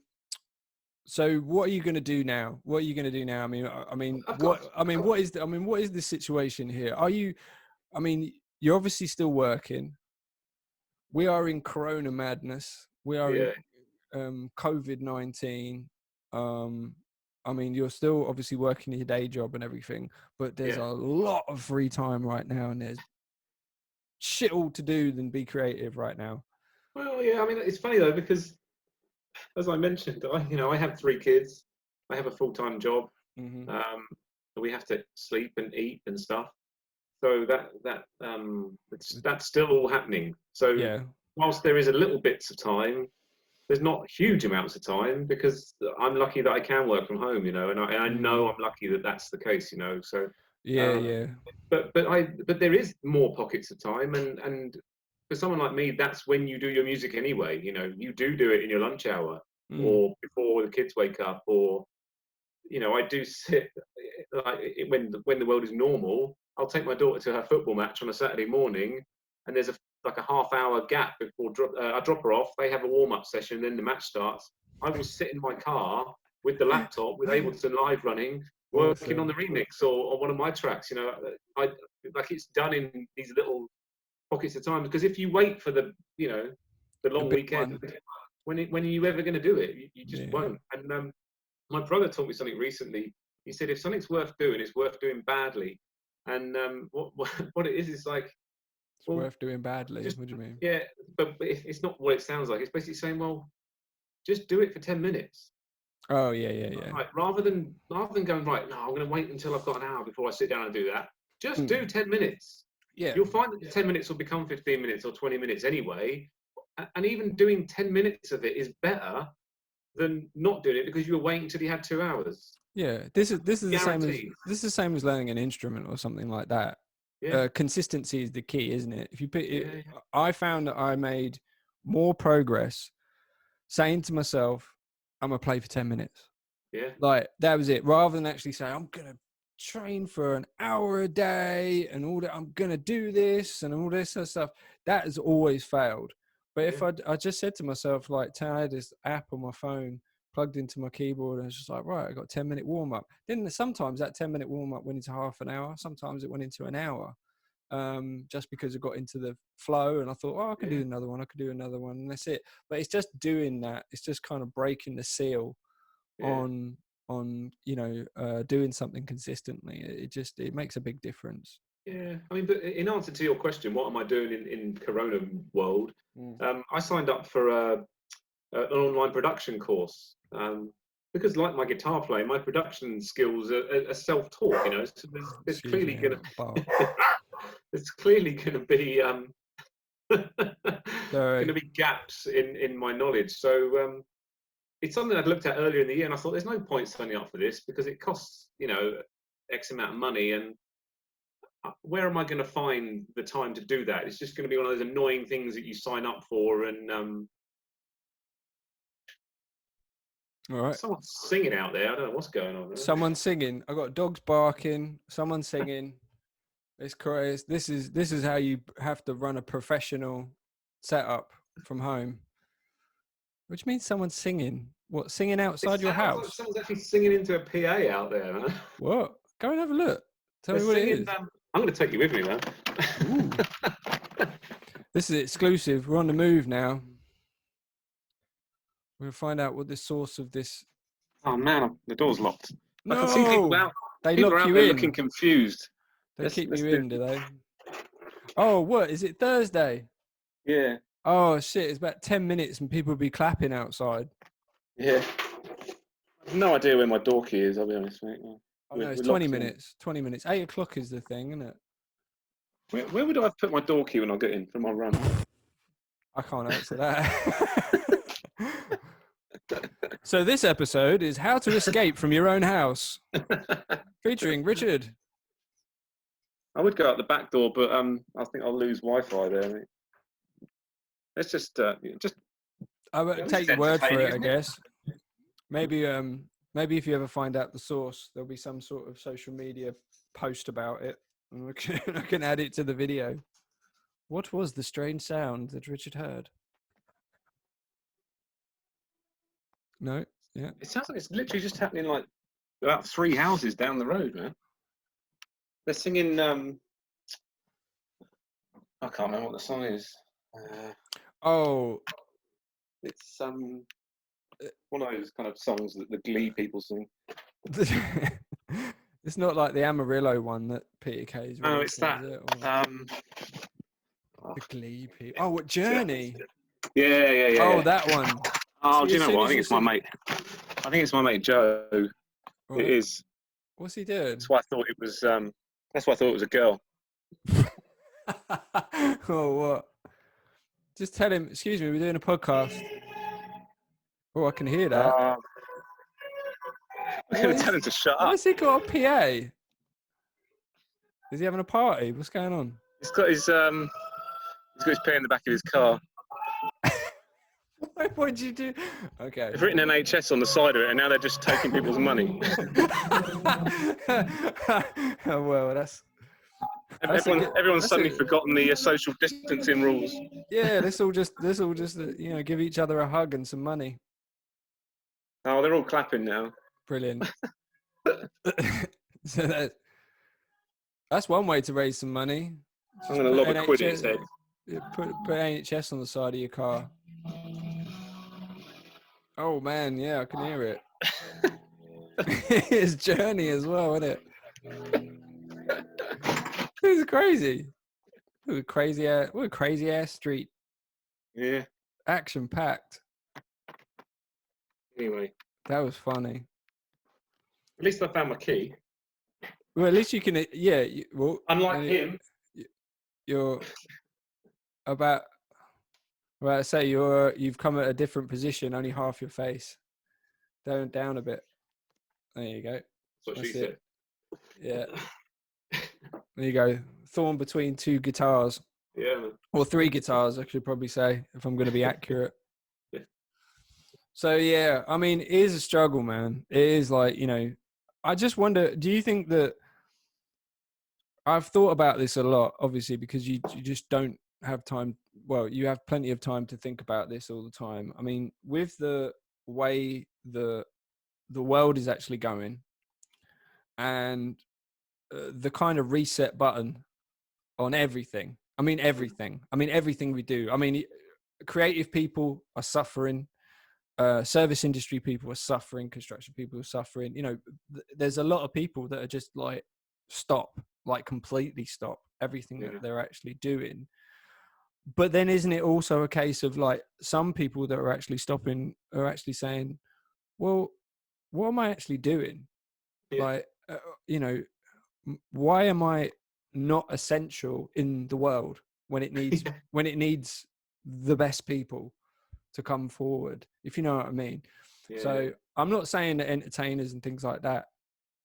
so what are you going to do now? What are you going to do now? What is the situation here? Are you? I mean, you're obviously still working. We are in Corona madness. We are in COVID-19. I mean, you're still obviously working your day job and everything, but there's a lot of free time right now, and there's shit all to do than be creative right now. Well, yeah. I mean, it's funny though because, as I mentioned, I have 3 kids. I have a full-time job. Mm-hmm. We have to sleep and eat and stuff. So that's still all happening. So whilst there is a little bits of time, there's not huge amounts of time because I'm lucky that I can work from home, you know, and I know I'm lucky that that's the case, you know. So but there is more pockets of time, and for someone like me, that's when you do your music anyway. You know, you do it in your lunch hour or before the kids wake up, or you know, I do sit like when the world is normal. I'll take my daughter to her football match on a Saturday morning, and there's like a half-hour gap before I drop her off. They have a warm-up session, then the match starts. I will sit in my car with the laptop, with Ableton Live running, working on the remix or one of my tracks. You know, like it's done in these little pockets of time. Because if you wait for the long weekend, when are you ever going to do it? You just won't. And my brother taught me something recently. He said, if something's worth doing, it's worth doing badly. And what it is like, it's worth doing badly. What do you mean? Yeah, but it's not what it sounds like. It's basically saying, well, just do it for 10 minutes. Oh, yeah. Right, rather than going, right, no, I'm going to wait until I've got an hour before I sit down and do that. Just do 10 minutes. Yeah. You'll find that the 10 minutes will become 15 minutes or 20 minutes anyway. And even doing 10 minutes of it is better than not doing it because you were waiting until you had 2 hours. Yeah, this is the same as learning an instrument or something like that. Yeah. Consistency is the key, isn't it? If you put it, I found that I made more progress saying to myself, I'm gonna play for 10 minutes. Yeah. Like that was it. Rather than actually saying, I'm gonna train for an hour a day and all that, I'm gonna do this and all this sort of stuff. That has always failed. But if I just said to myself, like, I had this app on my phone plugged into my keyboard, and it's just like, right, I got 10-minute warm up. Then sometimes that 10-minute warm up went into half an hour. Sometimes it went into an hour, just because it got into the flow. And I thought, oh, I can do another one. I can do another one, and that's it. But it's just doing that. It's just kind of breaking the seal on doing something consistently. It makes a big difference. Yeah, I mean, but in answer to your question, what am I doing in Corona world? I signed up for an online production course because, like my guitar playing, my production skills are self-taught. You know, so there's clearly going to be going to be gaps in my knowledge. So it's something I'd looked at earlier in the year, and I thought there's no point signing up for this because it costs X amount of money, and where am I going to find the time to do that? It's just going to be one of those annoying things that you sign up for, and all right. Someone's singing out there. I don't know what's going on. Someone's singing. I got dogs barking. Someone's singing. It's crazy. This is how you have to run a professional setup from home. Which means someone's singing. What, singing outside your house? Like someone's actually singing into a PA out there, man. What? Go and have a look. Tell me what it is. I'm going to take you with me, man. This is exclusive. We're on the move now. We'll find out what the source of this. Oh man, the door's locked. No, I can see people out. They people lock are out you there in. Looking confused. They keep you in, do they? Oh, what is it? Thursday? Yeah. Oh shit! It's about 10 minutes, and people will be clapping outside. Yeah. I have no idea where my door key is. I'll be honest, mate. Oh no, it's 20 minutes. 20 minutes. 8 o'clock is the thing, isn't it? Where would I have put my door key when I get in from my run? I can't answer that. So this episode is how to escape from your own house, featuring Richard. I would go out the back door, but I think I'll lose Wi-Fi there. Mate. Let's just I would take your word for it, I guess. Maybe if you ever find out the source, there'll be some sort of social media post about it, and I can add it to the video. What was the strange sound that Richard heard? No, yeah. It sounds like it's literally just happening like about 3 houses down the road, man. They're singing. I can't remember what the song is. It's one of those kind of songs that the Glee people sing. It's not like the Amarillo one that Peter Kay's. No, it's that. The Glee people. Oh, what Journey? Yeah. Oh, that one. Oh, do you know what? I think it's my mate. I think it's my mate Joe. Right. It is. What's he doing? That's why I thought it was. That's why I thought it was a girl. Oh, what? Just tell him. Excuse me, we're doing a podcast. Oh, I can hear that. I'm going to tell him to shut up. Why's he got a PA? Is he having a party? What's going on? He's got his PA in the back of his car. What did you do? Okay. They've written NHS on the side of it, and now they're just taking people's money. Oh, well, that's everyone's suddenly forgotten the social distancing rules. Yeah, let's all just give each other a hug and some money. Oh, they're all clapping now. Brilliant. So that's one way to raise some money. I'm going to lob a quid in his head. Put NHS on the side of your car. Oh man, yeah, I can hear it. His Journey as well, isn't it? This is crazy. What a crazy ass street. Yeah. Action packed. Anyway. That was funny. At least I found my key. Well, at least you can. Yeah. Well, unlike him, you're about to say you've come at a different position, only half your face. Down a bit. There you go. That's what she said. Yeah. There you go. Thorn between two guitars. Yeah. Or 3 guitars, I should probably say, if I'm going to be accurate. Yeah. So, yeah, I mean, it is a struggle, man. It is like, I just wonder, do you think that I've thought about this a lot, obviously, because you just don't have time. Well, you have plenty of time to think about this all the time. I mean, with the way the world is actually going and the kind of reset button on everything. I mean, everything we do. I mean, creative people are suffering. Service industry people are suffering. Construction people are suffering. There's a lot of people that are just like completely stop everything that they're actually doing. But then isn't it also a case of like some people that are actually stopping are actually saying, well, what am I actually doing? Yeah. Like, why am I not essential in the world when it needs the best people to come forward, if you know what I mean? Yeah. So I'm not saying that entertainers and things like that,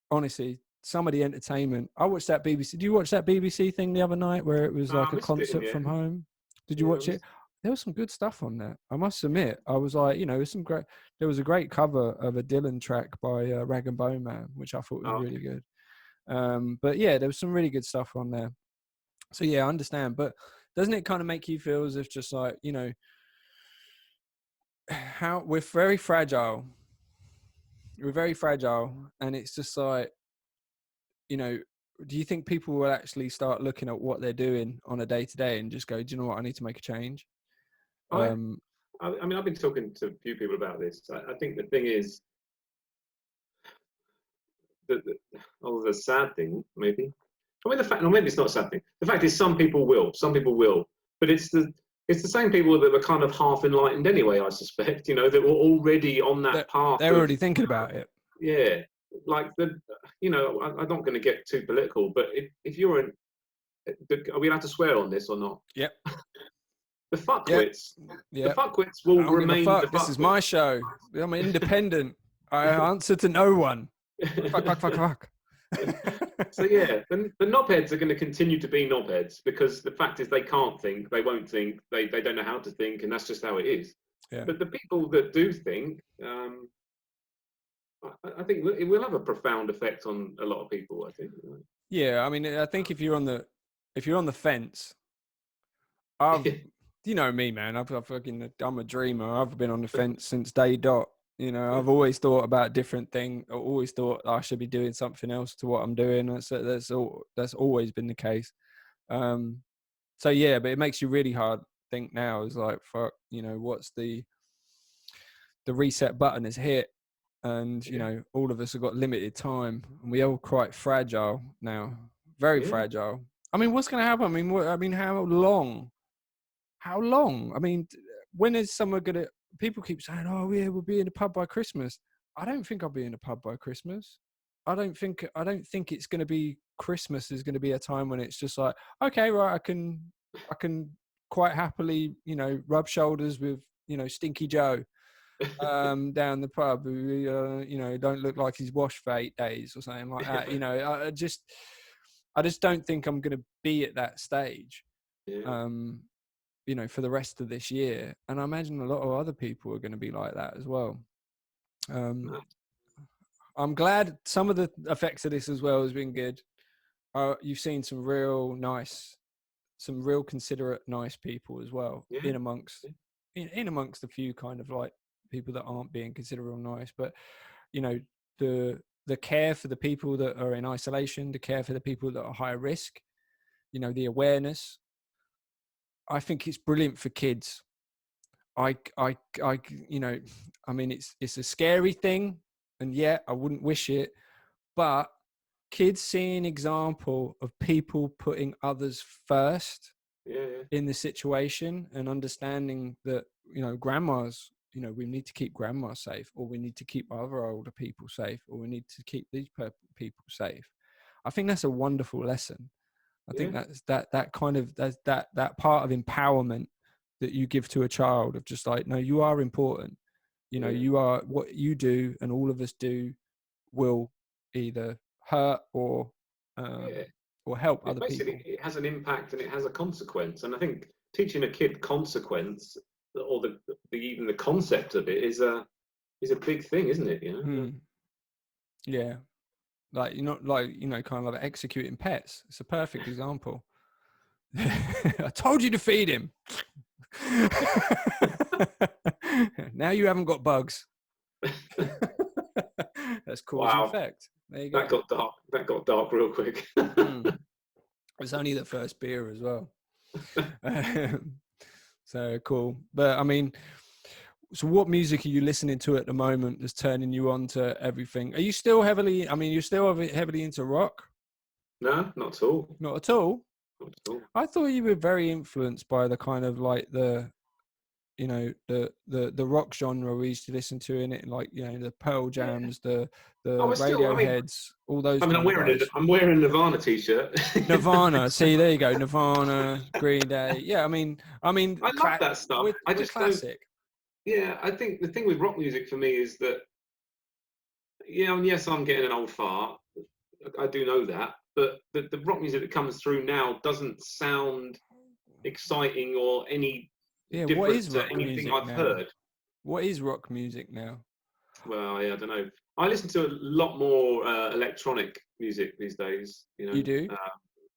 honestly, some of the entertainment, I watched that BBC. Did you watch that BBC thing the other night where it was like a concert from home? Did you watch it? There was some good stuff on there. I must admit, I was like, there was a great cover of a Dylan track by Rag and Bone Man, which I thought was really good. But yeah, there was some really good stuff on there. So yeah, I understand. But doesn't it kind of make you feel as if just like, how we're very fragile. We're very fragile. And it's just like, do you think people will actually start looking at what they're doing on a day-to-day and just go, do you know what, I need to make a change? I mean, I've been talking to a few people about this. I think the thing is, the sad thing, maybe. I mean, maybe it's not a sad thing. The fact is, some people will, but it's the same people that were kind of half enlightened anyway. I suspect, that were already on that path. They're already thinking about it. Yeah, like I'm not going to get too political, but if you're are we allowed to swear on this or not? Yep. the Yep. fuckwits, the Yep. fuckwits I will don't give a remain the fuck. This is my fuckwits. show. I'm independent. I answer to no one. Fuck, fuck, fuck, fuck. So yeah, the knobheads are going to continue to be knobheads because the fact is they can't think, they won't think, they don't know how to think, and that's just how it is. Yeah. But the people that do think, I think it will have a profound effect on a lot of people. I think. Yeah. I mean, I think if you're on the fence, I've, you know me, man. I'm a dreamer. I've been on the fence since day dot. You know, I've always thought about different things. I always thought I should be doing something else to what I'm doing. That's always been the case. So yeah, but it makes you really hard think now. Is like, fuck, you know, what's the reset button is hit, and you know, all of us have got limited time, and we are quite fragile now, very fragile. I mean, what's going to happen? I mean, how long? How long? I mean, when is someone going to? People keep saying, "Oh, yeah, we'll be in the pub by Christmas." I don't think I'll be in the pub by Christmas. I don't think it's going to be Christmas. Is going to be a time when it's just like, okay, right, I can quite happily, you know, rub shoulders with, you know, Stinky Joe down the pub who, you know, don't look like he's washed for 8 days or something like that. You know, I just don't think I'm going to be at that stage. You know, for the rest of this year. And I imagine a lot of other people are going to be like that as well. I'm glad some of the effects of this as well has been good. You've seen some real considerate, nice people as well in amongst a few kind of like people that aren't being considerate or nice. But, you know, the care for the people that are in isolation, the care for the people that are high risk, you know, the awareness. I think it's brilliant for kids. You know, I mean, it's a scary thing, and yet I wouldn't wish it, but kids seeing example of people putting others first in the situation and understanding that, you know, grandmas, you know, we need to keep grandma safe, or we need to keep other older people safe, or we need to keep these people safe. I think that's a wonderful lesson. I think that's that kind of that part of empowerment that you give to a child of just like, no, you are important. You know, you are, what you do and all of us do will either hurt or help other people. It has an impact and it has a consequence. And I think teaching a kid consequence, or even the concept of it, is a big thing, isn't it? You know? Yeah. Like, you're not like, you know, kind of like executing pets. It's a perfect example. I told you to feed him. Now you haven't got bugs. That's cause and effect. There you go. That got dark. That got dark real quick. It's only the first beer as well. So cool. But I mean, so what music are you listening to at the moment that's turning you on to everything? Are you still heavily, I mean, you're still heavily into rock? No, not at all. Not at all? Not at all. I thought you were very influenced by the kind of like you know, the rock genre we used to listen to in it, like, you know, the Pearl Jams, the Radioheads, all those. I mean, I'm wearing a Nirvana t-shirt. Nirvana, see, there you go, Nirvana, Green Day. Yeah, I mean, I love that stuff. I just classic. Yeah, I think the thing with rock music for me is that, you know, and yes, I'm getting an old fart. I do know that, but the rock music that comes through now doesn't sound exciting or any different to anything I've heard. What is rock music now? Well, yeah, I don't know. I listen to a lot more electronic music these days. You know, you do?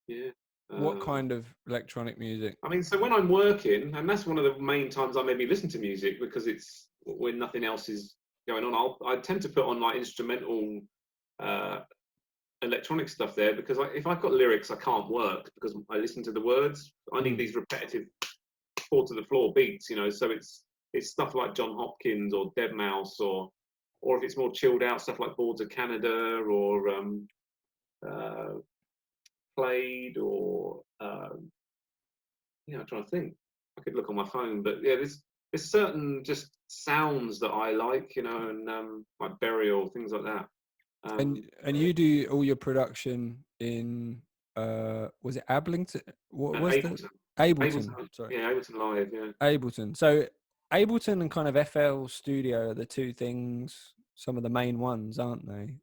Yeah. What kind of electronic music? I mean, so when I'm working, and that's one of the main times I maybe listen to music, because it's when nothing else is going on. I tend to put on like instrumental electronic stuff there, because if I've got lyrics, I can't work because I listen to the words. I need these repetitive fall to the floor beats, you know. So it's stuff like John Hopkins or Deadmau5, or if it's more chilled out stuff like Boards of Canada, or Played, or I'm trying to think. I could look on my phone, but yeah, there's certain just sounds that I like, you know, and like Burial, things like that. And you do all your production in was it Ablington? What was Ableton. Ableton. Sorry, Yeah, Ableton Live. Yeah. Ableton. So Ableton and kind of FL Studio are the two things, some of the main ones, aren't they?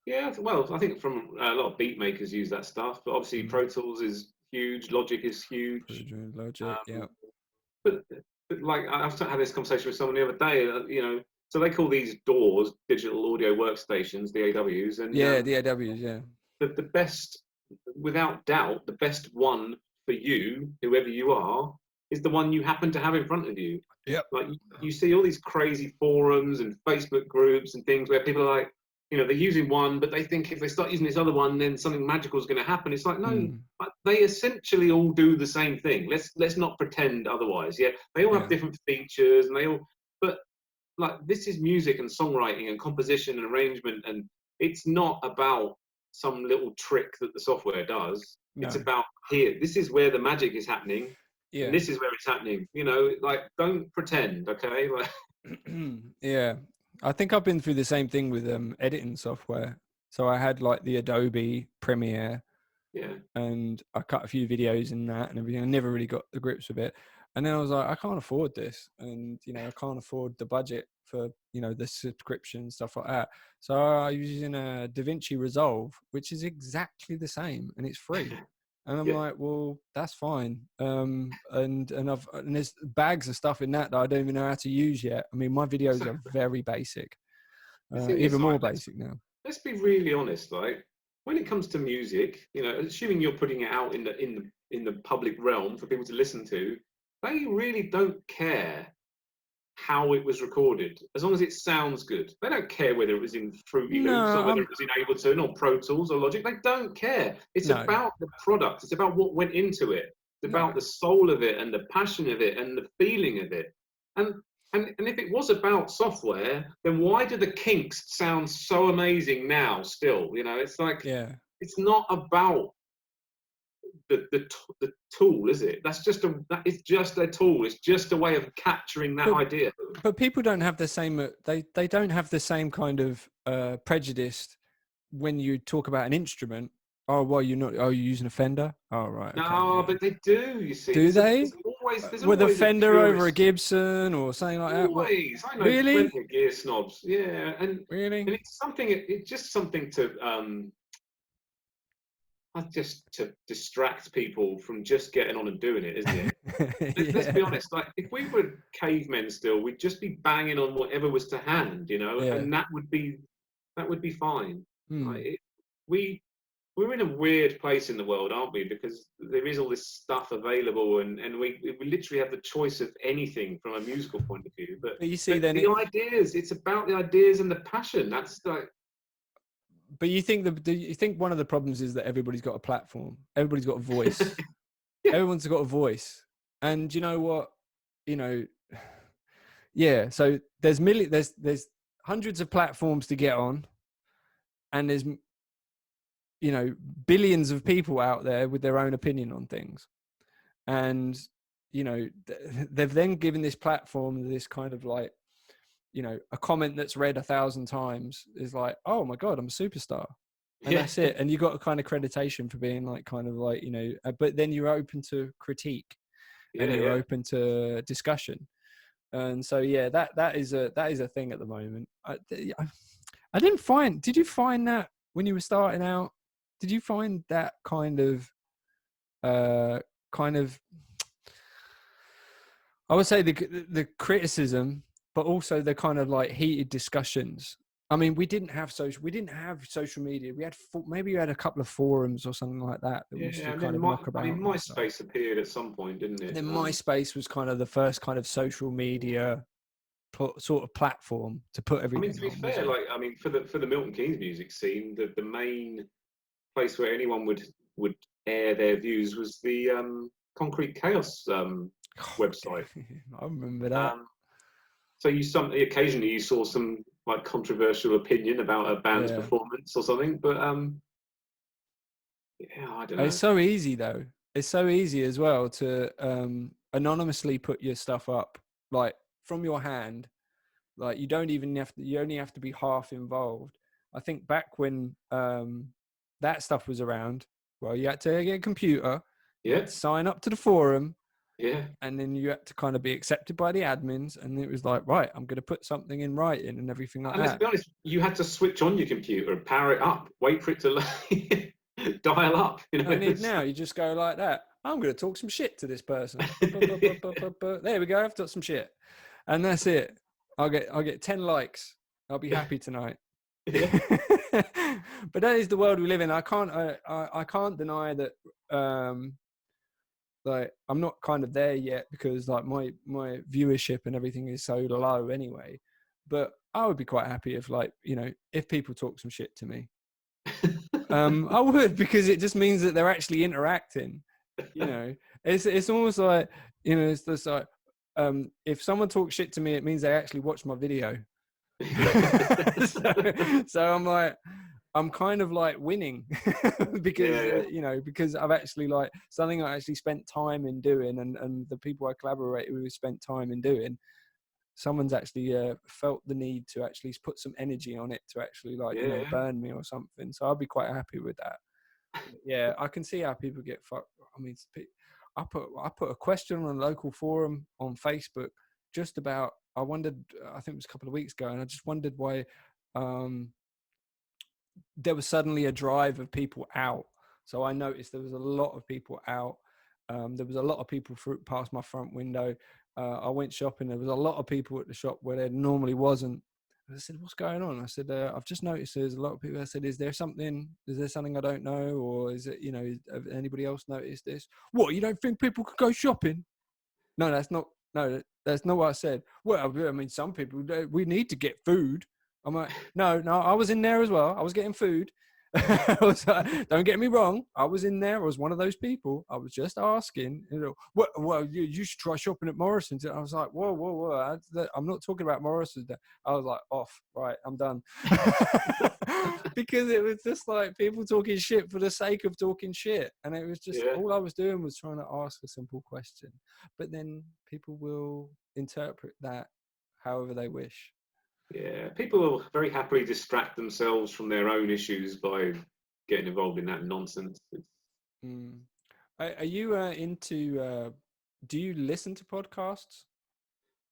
Yeah, well, I think from a lot of beat makers use that stuff, but obviously Pro Tools is huge, Logic is huge. Logic, yeah. Um, but like I've had this conversation with someone the other day. So they call these DAWs, digital audio workstations, DAWs, and Yeah, the AWs, yeah. the best, without doubt, the best one for you, whoever you are, is the one you happen to have in front of you. Yep. Like you see all these crazy forums and Facebook groups and things where people are like, they're using one, but they think if they start using this other one, then something magical is going to happen. It's like, no, they essentially all do the same thing. Let's not pretend otherwise. Yeah, they all have different features, and but like this is music and songwriting and composition and arrangement, and it's not about some little trick that the software does. No. It's about here. This is where the magic is happening. Yeah. And this is where it's happening. Like don't pretend, okay? Like, yeah. I think I've been through the same thing with editing software. So I had like the Adobe Premiere, and I cut a few videos in that and everything. I never really got the grips with it. And then I was like, I can't afford this, and I can't afford the budget for the subscription, stuff like that. So I was using a DaVinci Resolve, which is exactly the same, and it's free. And I'm like, well, that's fine. And there's bags of stuff in that I don't even know how to use yet. I mean, my videos are very basic, even more basic now. Let's be really honest. Like when it comes to music, assuming you're putting it out in the public realm for people to listen to, they really don't care how it was recorded, as long as it sounds good. They don't care whether it was in Fruity Loops or whether it was in Ableton or Pro Tools or Logic. They don't care. It's about the product. It's about what went into it. It's about the soul of it and the passion of it and the feeling of it. And if it was about software, then why do the Kinks sound so amazing now still? It's like, it's not about the tool, is it? It's just a tool. It's just a way of capturing that idea. But people don't have the same. They don't have the same kind of prejudice when you talk about an instrument. Oh, well, you're not. Oh, you're using a Fender. Oh, right. Okay, no, but they do. You see, do they? With a Fender over a Gibson or something like that. Always. I know really? plenty of gear snobs. Yeah, and really, and it's something. It's just something to just to distract people from just getting on and doing it, isn't it? Let's be honest. Like, if we were cavemen still, we'd just be banging on whatever was to hand, and that would be fine. Like, we're in a weird place in the world, aren't we? Because there is all this stuff available, and we literally have the choice of anything from a musical point of view. But you see, then the ideas. It's about the ideas and the passion. That's like. But you think one of the problems is that everybody's got a platform, everybody's got a voice, everyone's got a voice, and you know what, So there's hundreds of platforms to get on, and there's billions of people out there with their own opinion on things, and they've then given this platform this kind of like. A comment that's read 1,000 times is like, oh my God, I'm a superstar. And that's it. And you got a kind of accreditation for being like, kind of like, but then you're open to critique and you're open to discussion. And so, that is a thing at the moment. I didn't find, did you find that when you were starting out, did you find that kind of, I would say the criticism, but also the kind of like heated discussions. I mean, we didn't have social media. We had maybe you had a couple of forums or something like that we used to kind of knock about. I mean, MySpace appeared at some point, didn't it? And then MySpace was kind of the first kind of social media sort of platform to put everything. I mean, to be fair, for the Milton Keynes music scene, the main place where anyone would air their views was the Concrete Chaos website. I remember that. So occasionally you saw some like controversial opinion about a band's performance or something, but I don't know. It's so easy though. It's so easy as well to anonymously put your stuff up, like from your hand. Like you only have to be half involved. I think back when that stuff was around, well, you had to get a computer, You Yeah. had to sign up to the forum, Yeah. and then you had to kind of be accepted by the admins, and it was like, right, I'm going to put something in writing and everything like And let's that. be honest, you had to switch on your computer and power it up, wait for it to dial up. You know, Now you just go like that. I'm going to talk some shit to this person. There we go. I've got some shit, and that's it. I'll get 10 likes. I'll be happy tonight. Yeah. But that is the world we live in. I can't deny that. Like, I'm not kind of there yet, because like my viewership and everything is so low anyway. But I would be quite happy if, like, you know, if people talk some shit to me. I would, because it just means that they're actually interacting. You know, it's almost like, you know, it's just like, if someone talks shit to me, it means they actually watch my video. so I'm like, I'm kind of like winning because you know, because I've actually, like, something I actually spent time in doing, and the people I collaborate with spent time in doing. Someone's actually felt the need to actually put some energy on it to actually, like, you know, burn me or something. So I'll be quite happy with that. Yeah, I can see how people get fucked. I mean, I put a question on a local forum on Facebook just about. I wondered. I think it was a couple of weeks ago, and I just wondered why there was suddenly a drive of people out. So I noticed there was a lot of people out. There was a lot of people past my front window. I went shopping. There was a lot of people at the shop where there normally wasn't. I said, "What's going on?" I said, "I've just noticed there's a lot of people." I said, "Is there something I don't know, or is it, you know, have anybody else noticed this? What, you don't think people could go shopping?" No, that's not. No, that's not what I said. Well, I mean, some people, we need to get food. I'm like, no, I was in there as well. I was getting food. Don't get me wrong. I was in there. I was one of those people. I was just asking, you know, well, you should try shopping at Morrison's. And I was like, whoa. I'm not talking about Morrison's. I was like, off. Right, I'm done. Because it was just like people talking shit for the sake of talking shit. And it was just, all I was doing was trying to ask a simple question. But then people will interpret that however they wish. Yeah, people will very happily distract themselves from their own issues by getting involved in that nonsense. Mm. Are you into? Do you listen to podcasts?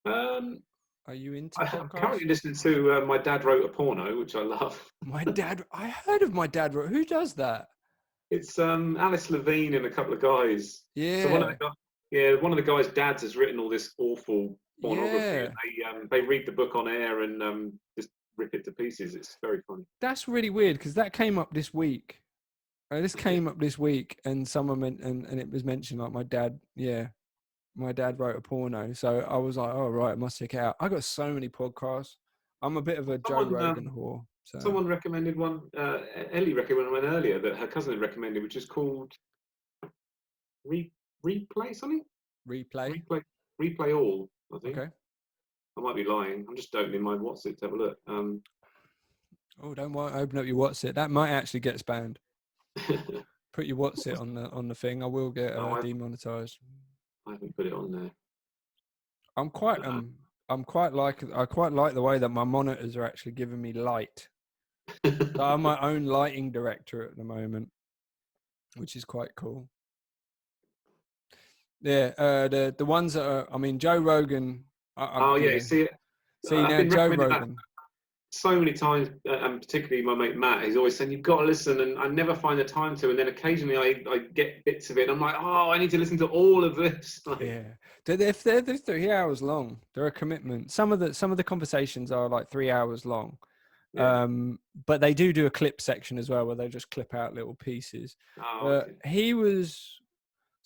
Um, Are you into I'm podcasts? currently listening to My Dad Wrote a Porno, which I love. My dad. I heard of My Dad Wrote. Who does that? It's Alice Levine and a couple of guys. So one of Yeah, the one of the guys' dads has written all this awful pornography, yeah. and they read the book on air and just rip it to pieces. It's very funny. That's really weird, because that came up this week. This came up this week, and someone meant, and it was mentioned, like, my dad. Yeah, my dad wrote a porno. So I was like, oh, right, I must check it out. I got so many podcasts. I'm a bit of a Joe Rogan whore. So Someone recommended one. Ellie recommended one earlier that her cousin had recommended, which is called Replay something. replay. Replay all. I think. Okay. I might be lying. I'm just opening my WhatsApp to have a look. Oh, don't worry. Open up your WhatsApp. That might actually get us banned. Put your WhatsApp on the thing. I will get demonetized. I haven't put it on there. I quite like the way that my monitors are actually giving me light. So I'm my own lighting director at the moment, which is quite cool. Yeah, the ones that are, I mean, Joe Rogan. You see it. See I've now, been Joe recommended that Rogan. so many times, and particularly my mate Matt. He's always saying you've got to listen, and I never find the time to. And then occasionally I get bits of it, and I'm like, oh, I need to listen to all of this. Yeah, if they're 3 hours long, they're a commitment. Some of the conversations are like 3 hours long. Yeah. But they do a clip section as well, where they just clip out little pieces. Okay.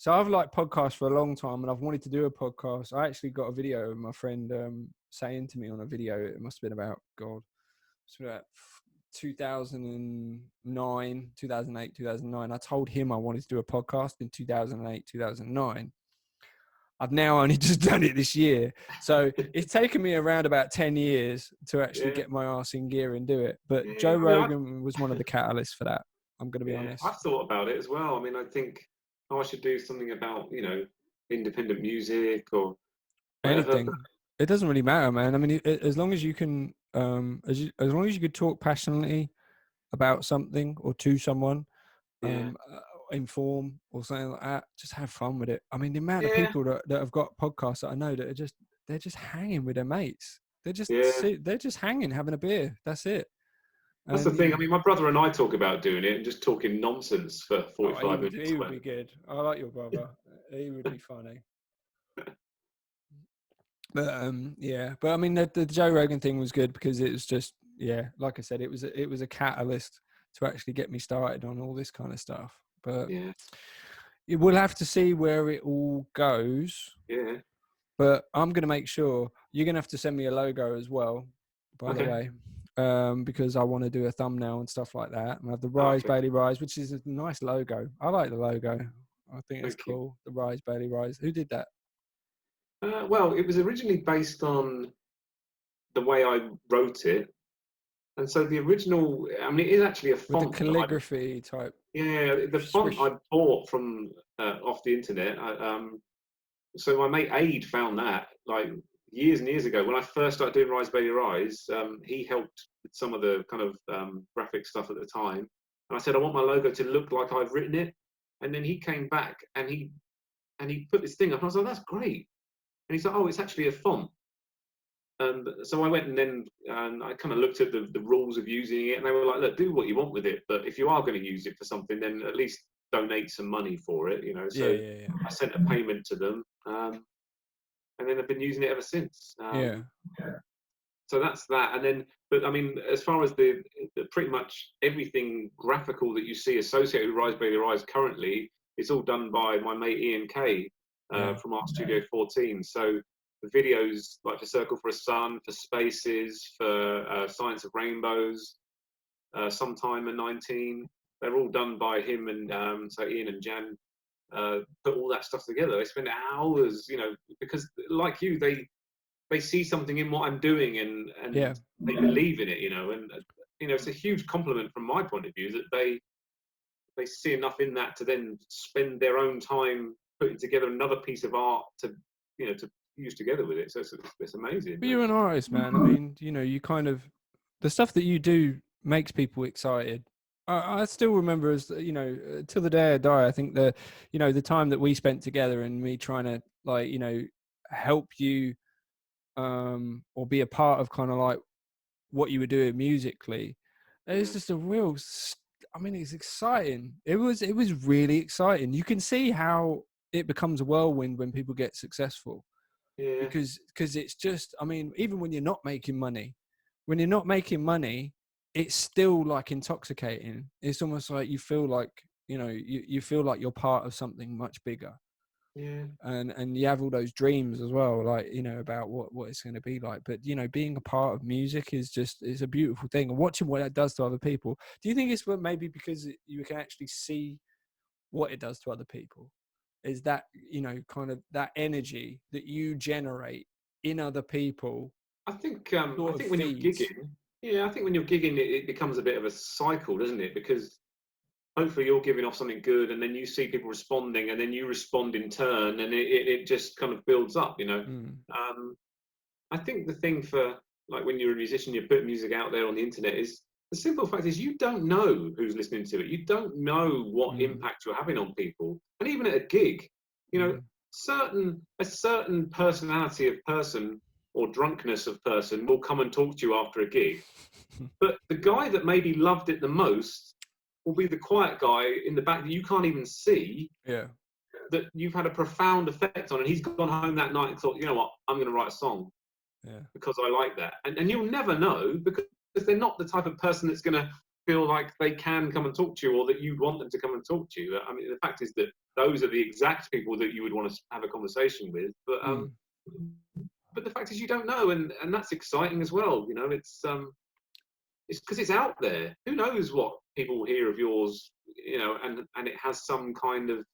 So I've liked podcasts for a long time, and I've wanted to do a podcast. I actually got a video of my friend saying to me on a video. It must have been about, God, it's about 2009, 2008, 2009. I told him I wanted to do a podcast in 2008, 2009. I've now only just done it this year. So it's taken me around about 10 years to actually get my arse in gear and do it. But Joe Rogan was one of the catalysts for that. I'm going to be honest. I've thought about it as well. I mean, I think, I should do something about, independent music or whatever. Anything. It doesn't really matter, man. I mean, as long as you can, as long as you could talk passionately about something or to someone, Inform or something like that. Just have fun with it. I mean, the amount of Yeah, people that have got podcasts that I know that are they're just hanging with their mates. yeah. They're just hanging, having a beer. That's it. That's the And thing. I mean, my brother and I talk about doing it and just talking nonsense for oh, 45 minutes. he would be good. I like your brother. He would be funny. But yeah. But I mean, the Joe Rogan thing was good because it was just, yeah, like I said, it was a catalyst to actually get me started on all this kind of stuff. But Yeah, we'll have to see where it all goes. yeah. But I'm going to make sure you're going to have to send me a logo as well, by the Okay. way, because I want to do a thumbnail and stuff like that. And I have the Oh, Rise okay. Bailey Rise, which is a nice logo. I like the logo. I think it's Thank you. cool. The Rise Bailey Rise. Who did that? Well, it was originally based on the way I wrote it, and so the original. I mean, it is actually a With the font that I. calligraphy type. Yeah, the font Swish. I bought from off the internet. So my mate Aid found that like years and years ago when I first started doing Rise Baby Rise. He helped with some of the kind of graphic stuff at the time, and I said I want my logo to look like I've written it. And then he came back and he put this thing up. And I was like, that's great. And he's like, oh, it's actually a font. And so I went and then I kind of looked at the rules of using it, and they were like, look, do what you want with it, but if you are going to use it for something, then at least donate some money for it, you know. Yeah, So yeah, I sent a payment to them, and then I've been using it ever since. yeah. So that's that. And then, but I mean, as far as the pretty much everything graphical that you see associated with Rise Baby Rise currently, it's all done by my mate Ian Kay Yeah, from Art Studio 14. So the videos like for Circle for a Sun, for Spaces, for Science of Rainbows, Sometime in 19, they're all done by him and so Ian and Jan put all that stuff together. They spend hours, you know, because like you, they see something in what I'm doing yeah. and they believe in it, you know, and you know, it's a huge compliment from my point of view that they see enough in that to then spend their own time putting together another piece of art to, you know, to use together with it. So it's amazing. But you're an artist, man. I mean, you know, you kind of the stuff that you do makes people excited. I still remember as you know, till the day I die. I think the, you know, the time that we spent together and me trying to like, you know, help you, or be a part of kind of like what you were doing musically. It's Yeah, just a real. I mean, it's exciting. It was really exciting. You can see how it becomes a whirlwind when people get successful yeah, because it's just, I mean, even when you're not making money, it's still like intoxicating. It's almost like you feel like, you know, you feel like you're part of something much bigger, yeah, and you have all those dreams as well, like, you know, about what it's going to be like. But you know, being a part of music is a beautiful thing, and watching what that does to other people. Do you think it's maybe because you can actually see what it does to other people, is that, you know, kind of that energy that you generate in other people I sort of think when you're feeds. gigging, yeah, I think when you're gigging, it becomes a bit of a cycle, doesn't it? Because hopefully you're giving off something good, and then you see people responding, and then you respond in turn, and it just kind of builds up, you know. Mm, Um, I think the thing for like when you're a musician, you put music out there on the internet is the simple fact is you don't know who's listening to it. You don't know what mm, impact you're having on people, and even at a gig, you know, mm. a certain personality of person or drunkenness of person will come and talk to you after a gig. But the guy that maybe loved it the most will be the quiet guy in the back that you can't even see, Yeah, that you've had a profound effect on, and he's gone home that night and thought, you know what, I'm going to write a song yeah. because I like that. And you'll never know because they're not the type of person that's going to feel like they can come and talk to you or that you want them to come and talk to you. I mean, the fact is that those are the exact people that you would want to have a conversation with. Mm. But the fact is you don't know, and that's exciting as well. You know, it's because it's out there. Who knows what people hear of yours? You know, and it has some kind of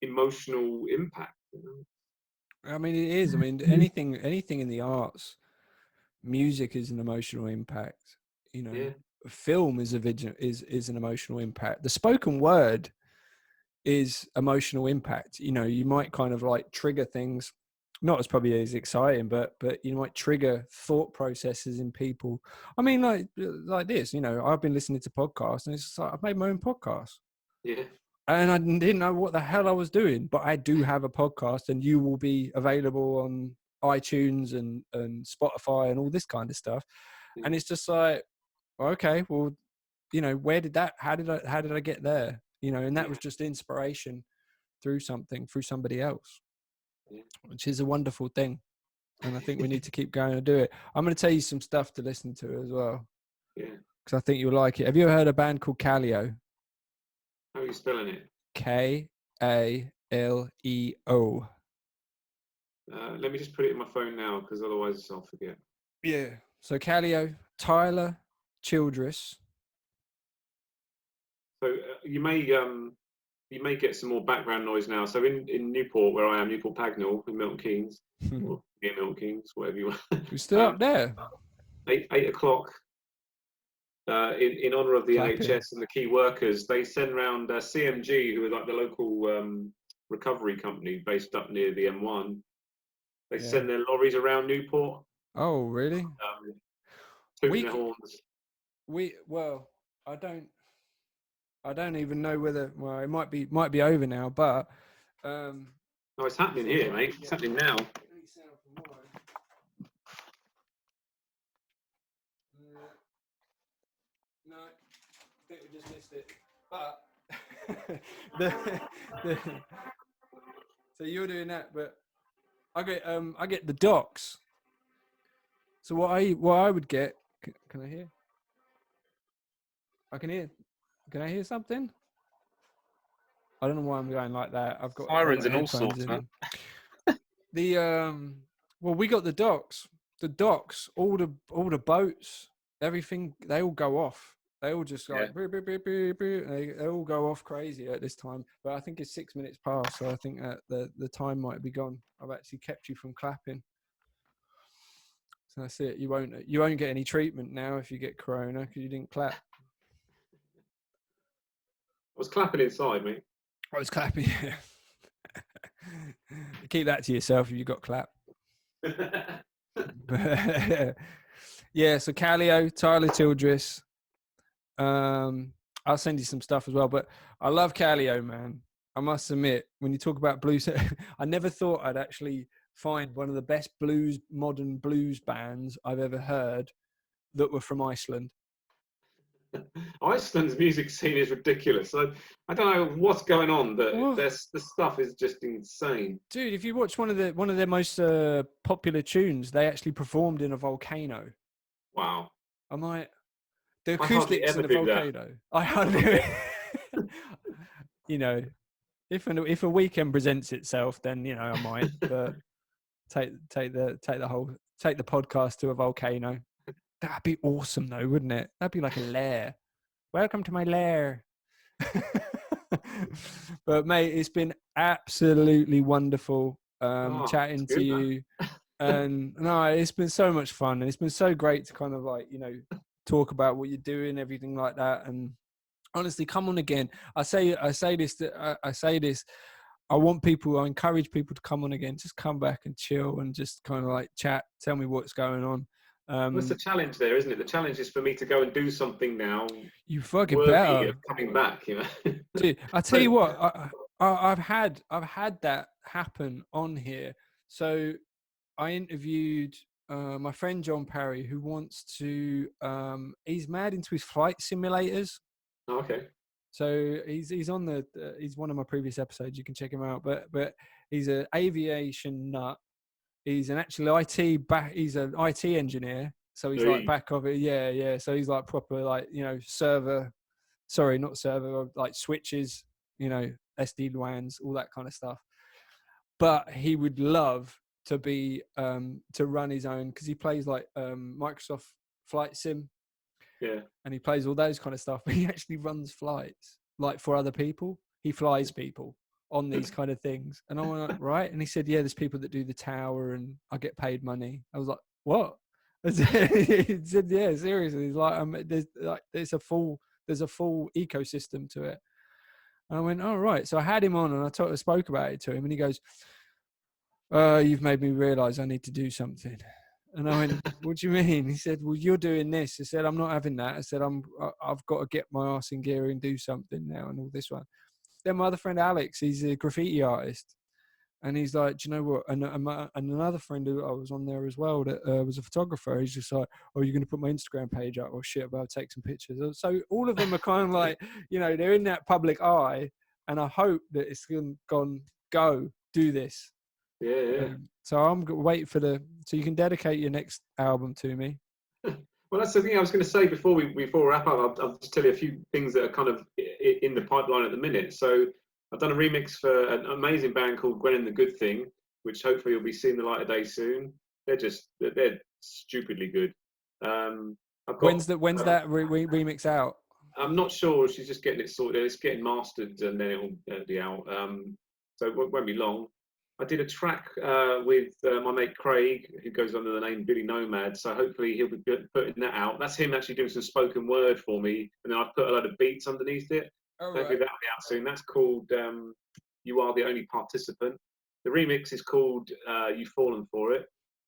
emotional impact. You know? I mean, it is. I mean, anything in the arts, music is an emotional impact. You know, Yeah, film is an emotional impact. The spoken word is emotional impact. You know, you might kind of like trigger things, not as probably as exciting, but you might trigger thought processes in people. I mean, like this. You know, I've been listening to podcasts, and it's just like I've made my own podcast. yeah, and I didn't know what the hell I was doing. But I do have a podcast, and you will be available on iTunes and Spotify and all this kind of stuff. Yeah. And it's just like, okay, well, you know, how did I get there? You know, and that was just inspiration through somebody else, which is a wonderful thing. And I think we need to keep going and do it. I'm going to tell you some stuff to listen to as well. Yeah. Because I think you'll like it. Have you ever heard a band called Kaleo? How are you spelling it? Kaleo. Let me just put it in my phone now, because otherwise I'll forget. Yeah. So Kaleo, Tyler Childress. So you may get some more background noise now. So in Newport, where I am, Newport Pagnell, in Milton Keynes, or near Milton Keynes, whatever you want. We're still up there. 8 o'clock. In honour of the Clapping. NHS and the key workers, they send round CMG, who are like the local recovery company based up near the M1. They send their lorries around Newport. Oh, really? Tooting their horns. I don't even know whether. Well, it might be over now, but. No, it's happening here, mate. It's happening now. No, I think we just missed it. But so you're doing that, but I get the docs. So what I would get? Can I hear? I can hear. Can I hear something? I don't know why I'm going like that. I've got sirens and all headphones sorts, man. The well, we got the docks. The docks, all the boats, everything. They all go off. They all just like beep, beep, beep, beep, beep. They all go off crazy at this time. But I think it's 6 minutes past, so I think that the time might be gone. I've actually kept you from clapping. So that's it. You won't get any treatment now if you get corona because you didn't clap. I was clapping inside, mate. I was clapping. Keep that to yourself if you got clap. Yeah, so Kaleo, Tyler Childress. I'll send you some stuff as well, but I love Kaleo, man. I must admit, when you talk about blues, I never thought I'd actually find one of the best modern blues bands I've ever heard that were from Iceland. Iceland's music scene is ridiculous. I don't know what's going on, but the stuff is just insane. Dude, if you watch one of their most popular tunes, they actually performed in a volcano. Wow. I'm like, the acoustics in the volcano. I hardly do it. You know, if a weekend presents itself, then you know I might. But take the podcast to a volcano. That'd be awesome, though, wouldn't it? That'd be like a lair. Welcome to my lair. But mate, it's been absolutely wonderful chatting to you. And no, it's been so much fun, and it's been so great to kind of like, you know, talk about what you're doing, everything like that. And honestly, come on again. I say this. I encourage people to come on again. Just come back and chill and just kind of like chat. Tell me what's going on. What's the challenge there, isn't it? The challenge is for me to go and do something now. You fucking better of coming back, you know. Dude, I tell you what, I've had that happen on here. So I interviewed my friend John Parry, who wants to. He's mad into his flight simulators. Oh, okay. So he's on he's one of my previous episodes. You can check him out. But he's an aviation nut. He's an he's an IT engineer. So he's like back of it. Yeah. So he's like proper, like, you know, not server, like switches, you know, SD WANs, all that kind of stuff. But he would love to be to run his own, because he plays like Microsoft Flight Sim. Yeah. And he plays all those kind of stuff. But he actually runs flights like for other people. He flies people on these kind of things. And I went, right? And he said, yeah, there's people that do the tower and I get paid money. I was like, what? He said, yeah, seriously. He's like, there's a full ecosystem to it. And I went, oh, right. So I had him on and I spoke about it to him, and he goes, you've made me realize I need to do something. And I went, what do you mean? He said, well, you're doing this. I said, I'm not having that. I said, I've got to get my arse in gear and do something now and all this one. Then my other friend Alex, he's a graffiti artist. And he's like, do you know what? And another friend who I was on there as well that was a photographer. He's just like, oh, you're going to put my Instagram page up? Oh, shit, but I'll take some pictures. So all of them are kind of like, you know, they're in that public eye. And I hope that it's gone, go, do this. Yeah. So I'm waiting for so you can dedicate your next album to me. Well, that's the thing I was going to say before we wrap up. I'll just tell you a few things that are kind of in the pipeline at the minute. So I've done a remix for an amazing band called Gwen and the Good Thing, which hopefully will be seeing the light of day soon. They're stupidly good. I've got, when's that remix out? I'm not sure. She's just getting it sorted. It's getting mastered, and then it'll be out. So it won't be long. I did a track with my mate Craig, who goes under the name Billy Nomad. So hopefully he'll be putting that out. That's him actually doing some spoken word for me, and then I've put a load of beats underneath it. Hopefully that'll be out soon. That's called "You Are the Only Participant." The remix is called "You've Fallen for It."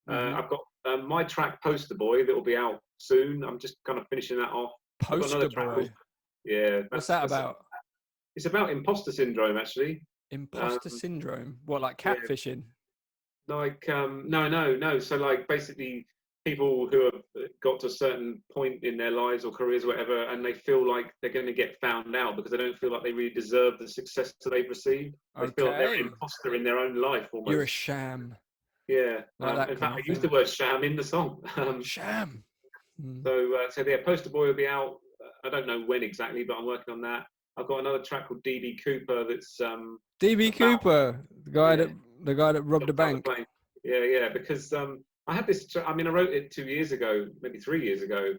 I've got my track "Poster Boy" that will be out soon. I'm just kind of finishing that off. Poster Boy. Yeah. What's that about? It's about imposter syndrome, actually. Imposter syndrome? What, like catfishing? Yeah. Like, no. So, like, basically, people who have got to a certain point in their lives or careers, or whatever, and they feel like they're going to get found out because they don't feel like they really deserve the success that they've received. They feel like they're an imposter in their own life, almost. You're a sham. Yeah. Like in fact, I used the word sham in the song. Sham. So yeah, Poster Boy will be out. I don't know when exactly, but I'm working on that. I've got another track called DB Cooper that's DB Cooper, the guy that robbed a bank. Yeah. Because I had this. I mean, I wrote it 2 years ago, maybe 3 years ago,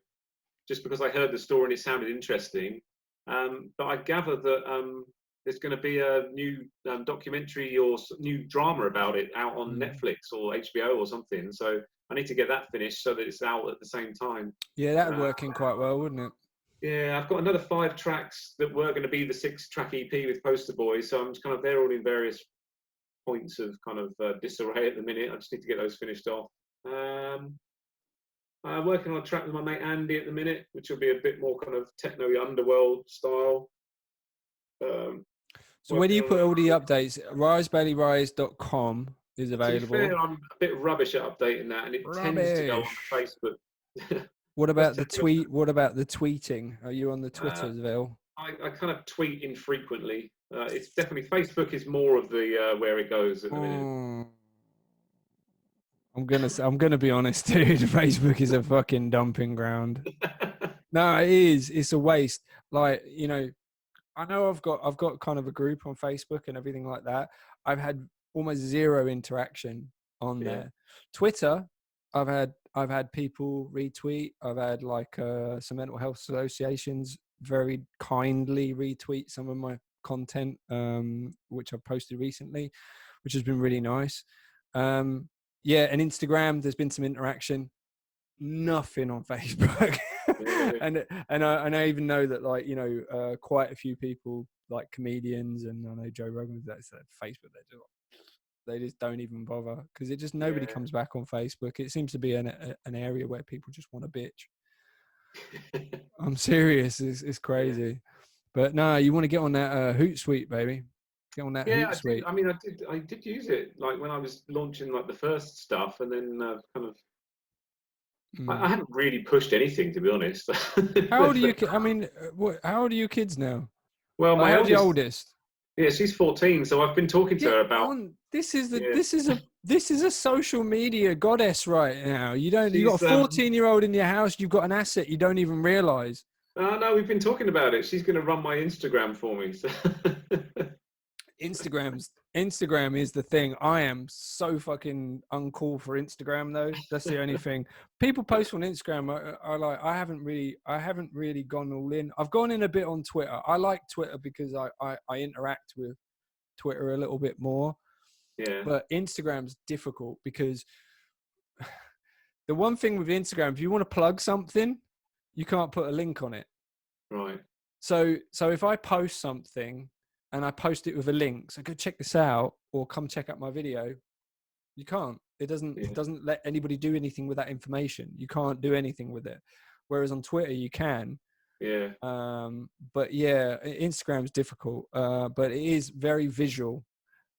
just because I heard the story and it sounded interesting. But I gather that there's going to be a new documentary or new drama about it out on Netflix or HBO or something. So I need to get that finished so that it's out at the same time. Yeah, that would work in quite well, wouldn't it? Yeah, I've got another 5 tracks that were going to be the 6-track EP with Poster Boy. So I'm just kind of, they're all in various points of kind of disarray at the minute. I just need to get those finished off. I'm working on a track with my mate Andy at the minute, which will be a bit more kind of techno underworld style. So where do you put all the updates? RiseBaileyRise.com is available. To be fair, I'm a bit rubbish at updating that, and it tends to go on Facebook. What about the tweet? What about the tweeting? Are you on the Twittersville? I kind of tweet infrequently. It's definitely Facebook is more of the where it goes at the minute. I'm gonna be honest, dude. Facebook is a fucking dumping ground. No, it is. It's a waste. Like, you know, I know I've got kind of a group on Facebook and everything like that. I've had almost zero interaction on there. Twitter, I've had people retweet. I've had like some mental health associations very kindly retweet some of my content, which I've posted recently, which has been really nice. Yeah, and Instagram, there's been some interaction. Nothing on Facebook. and I even know that, like, you know, quite a few people, like comedians, and I know Joe Rogan, that said Facebook, they just don't even bother because it just nobody comes back on Facebook. It seems to be an area where people just want to bitch. I'm serious. It's crazy. But no, you want to get on that Hootsuite, baby. Get on that Hootsuite. I mean, I did use it like when I was launching like the first stuff, and then kind of. I haven't really pushed anything, to be honest. How old are you? I mean, how old are your kids now? Well, my oldest. Yeah, she's 14, so I've been talking to her about. This is a social media goddess right now. You got a 14-year-old in your house. You've got an asset you don't even realize. No, we've been talking about it. She's going to run my Instagram for me. So. Instagram is the thing. I am so fucking uncool for Instagram though. That's the only thing. People post on Instagram. I haven't really gone all in. I've gone in a bit on Twitter. I like Twitter because I interact with Twitter a little bit more. Yeah. But Instagram's difficult because the one thing with Instagram, if you want to plug something, you can't put a link on it. Right. So if I post something and I post it with a link, so go check this out or come check out my video, you can't. It doesn't let anybody do anything with that information. You can't do anything with it. Whereas on Twitter you can. Yeah. But yeah, Instagram's difficult, but it is very visual.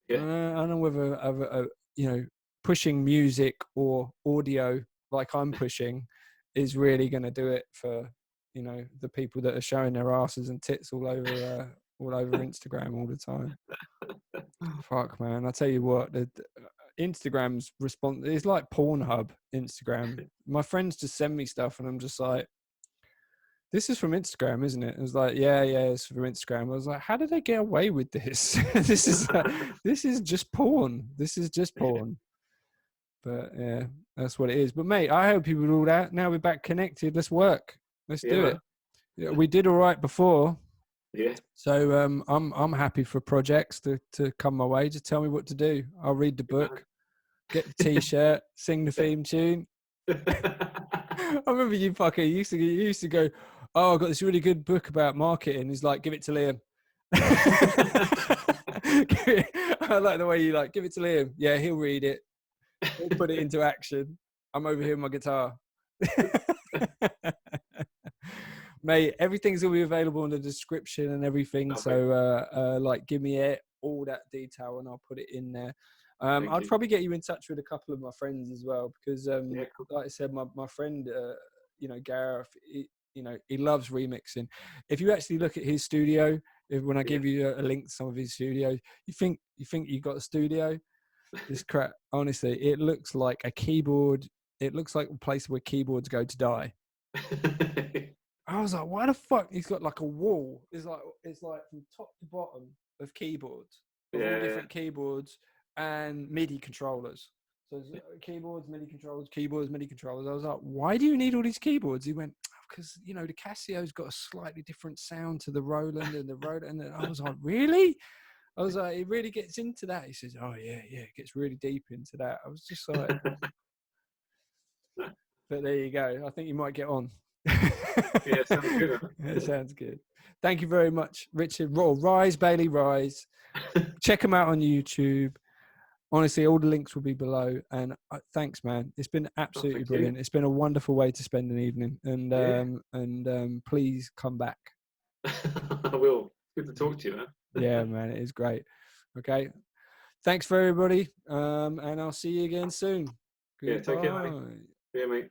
Yeah. I don't know whether you know, pushing music or audio like I'm pushing is really going to do it for, you know, the people that are showing their asses and tits all over Instagram all the time. Fuck, man, I tell you what, the Instagram's response is like Pornhub. Instagram, my friends just send me stuff and I'm just like, this is from Instagram, isn't it? It was like, yeah, it's from Instagram. I was like, how did they get away with this? This is just porn. This is just porn. But yeah, that's what it is. But mate, I hope you were all that. Now we're back connected. Let's work. Let's do man. it. Yeah, we did all right before. Yeah. So I'm happy for projects to come my way. Just tell me what to do. I'll read the book, get the t-shirt, sing the theme tune. I remember you used to go, oh, I've got this really good book about marketing. He's like, give it to Liam. I like the way you like, give it to Liam. Yeah, he'll read it. He'll put it into action. I'm over here with my guitar. Mate, everything's going to be available in the description and everything. Okay. So like, give me all that detail and I'll put it in there. I'd probably get you in touch with a couple of my friends as well, because Yeah, cool. like I said, my friend, you know, Gareth, you know, he loves remixing. If you actually look at his studio, when I give you a link to some of his studios, you think you got a studio. This crap, honestly, it looks like a keyboard. It looks like a place where keyboards go to die. I was like, why the fuck? He's got like a wall. It's like from top to bottom of keyboards, of all different keyboards and MIDI controllers. So keyboards, MIDI controllers, keyboards, MIDI controllers. I was like, why do you need all these keyboards? He went, because, you know, the Casio's got a slightly different sound to the Roland and the Roland. And I was like, really? I was like, it really gets into that. He says, oh yeah, it gets really deep into that. I was just like, but there you go. I think you might get on. Yeah, sounds good. Huh? It sounds good. Thank you very much, Richard. Rise, Bailey, Rise. Check them out on YouTube. Honestly, all the links will be below. And thanks, man. It's been absolutely brilliant. It's been a wonderful way to spend an evening. And please come back. I will. Good to talk to you, man. Yeah, man. It is great. Okay. Thanks for everybody. And I'll see you again soon. Yeah, take care, mate. Goodbye. Yeah, mate.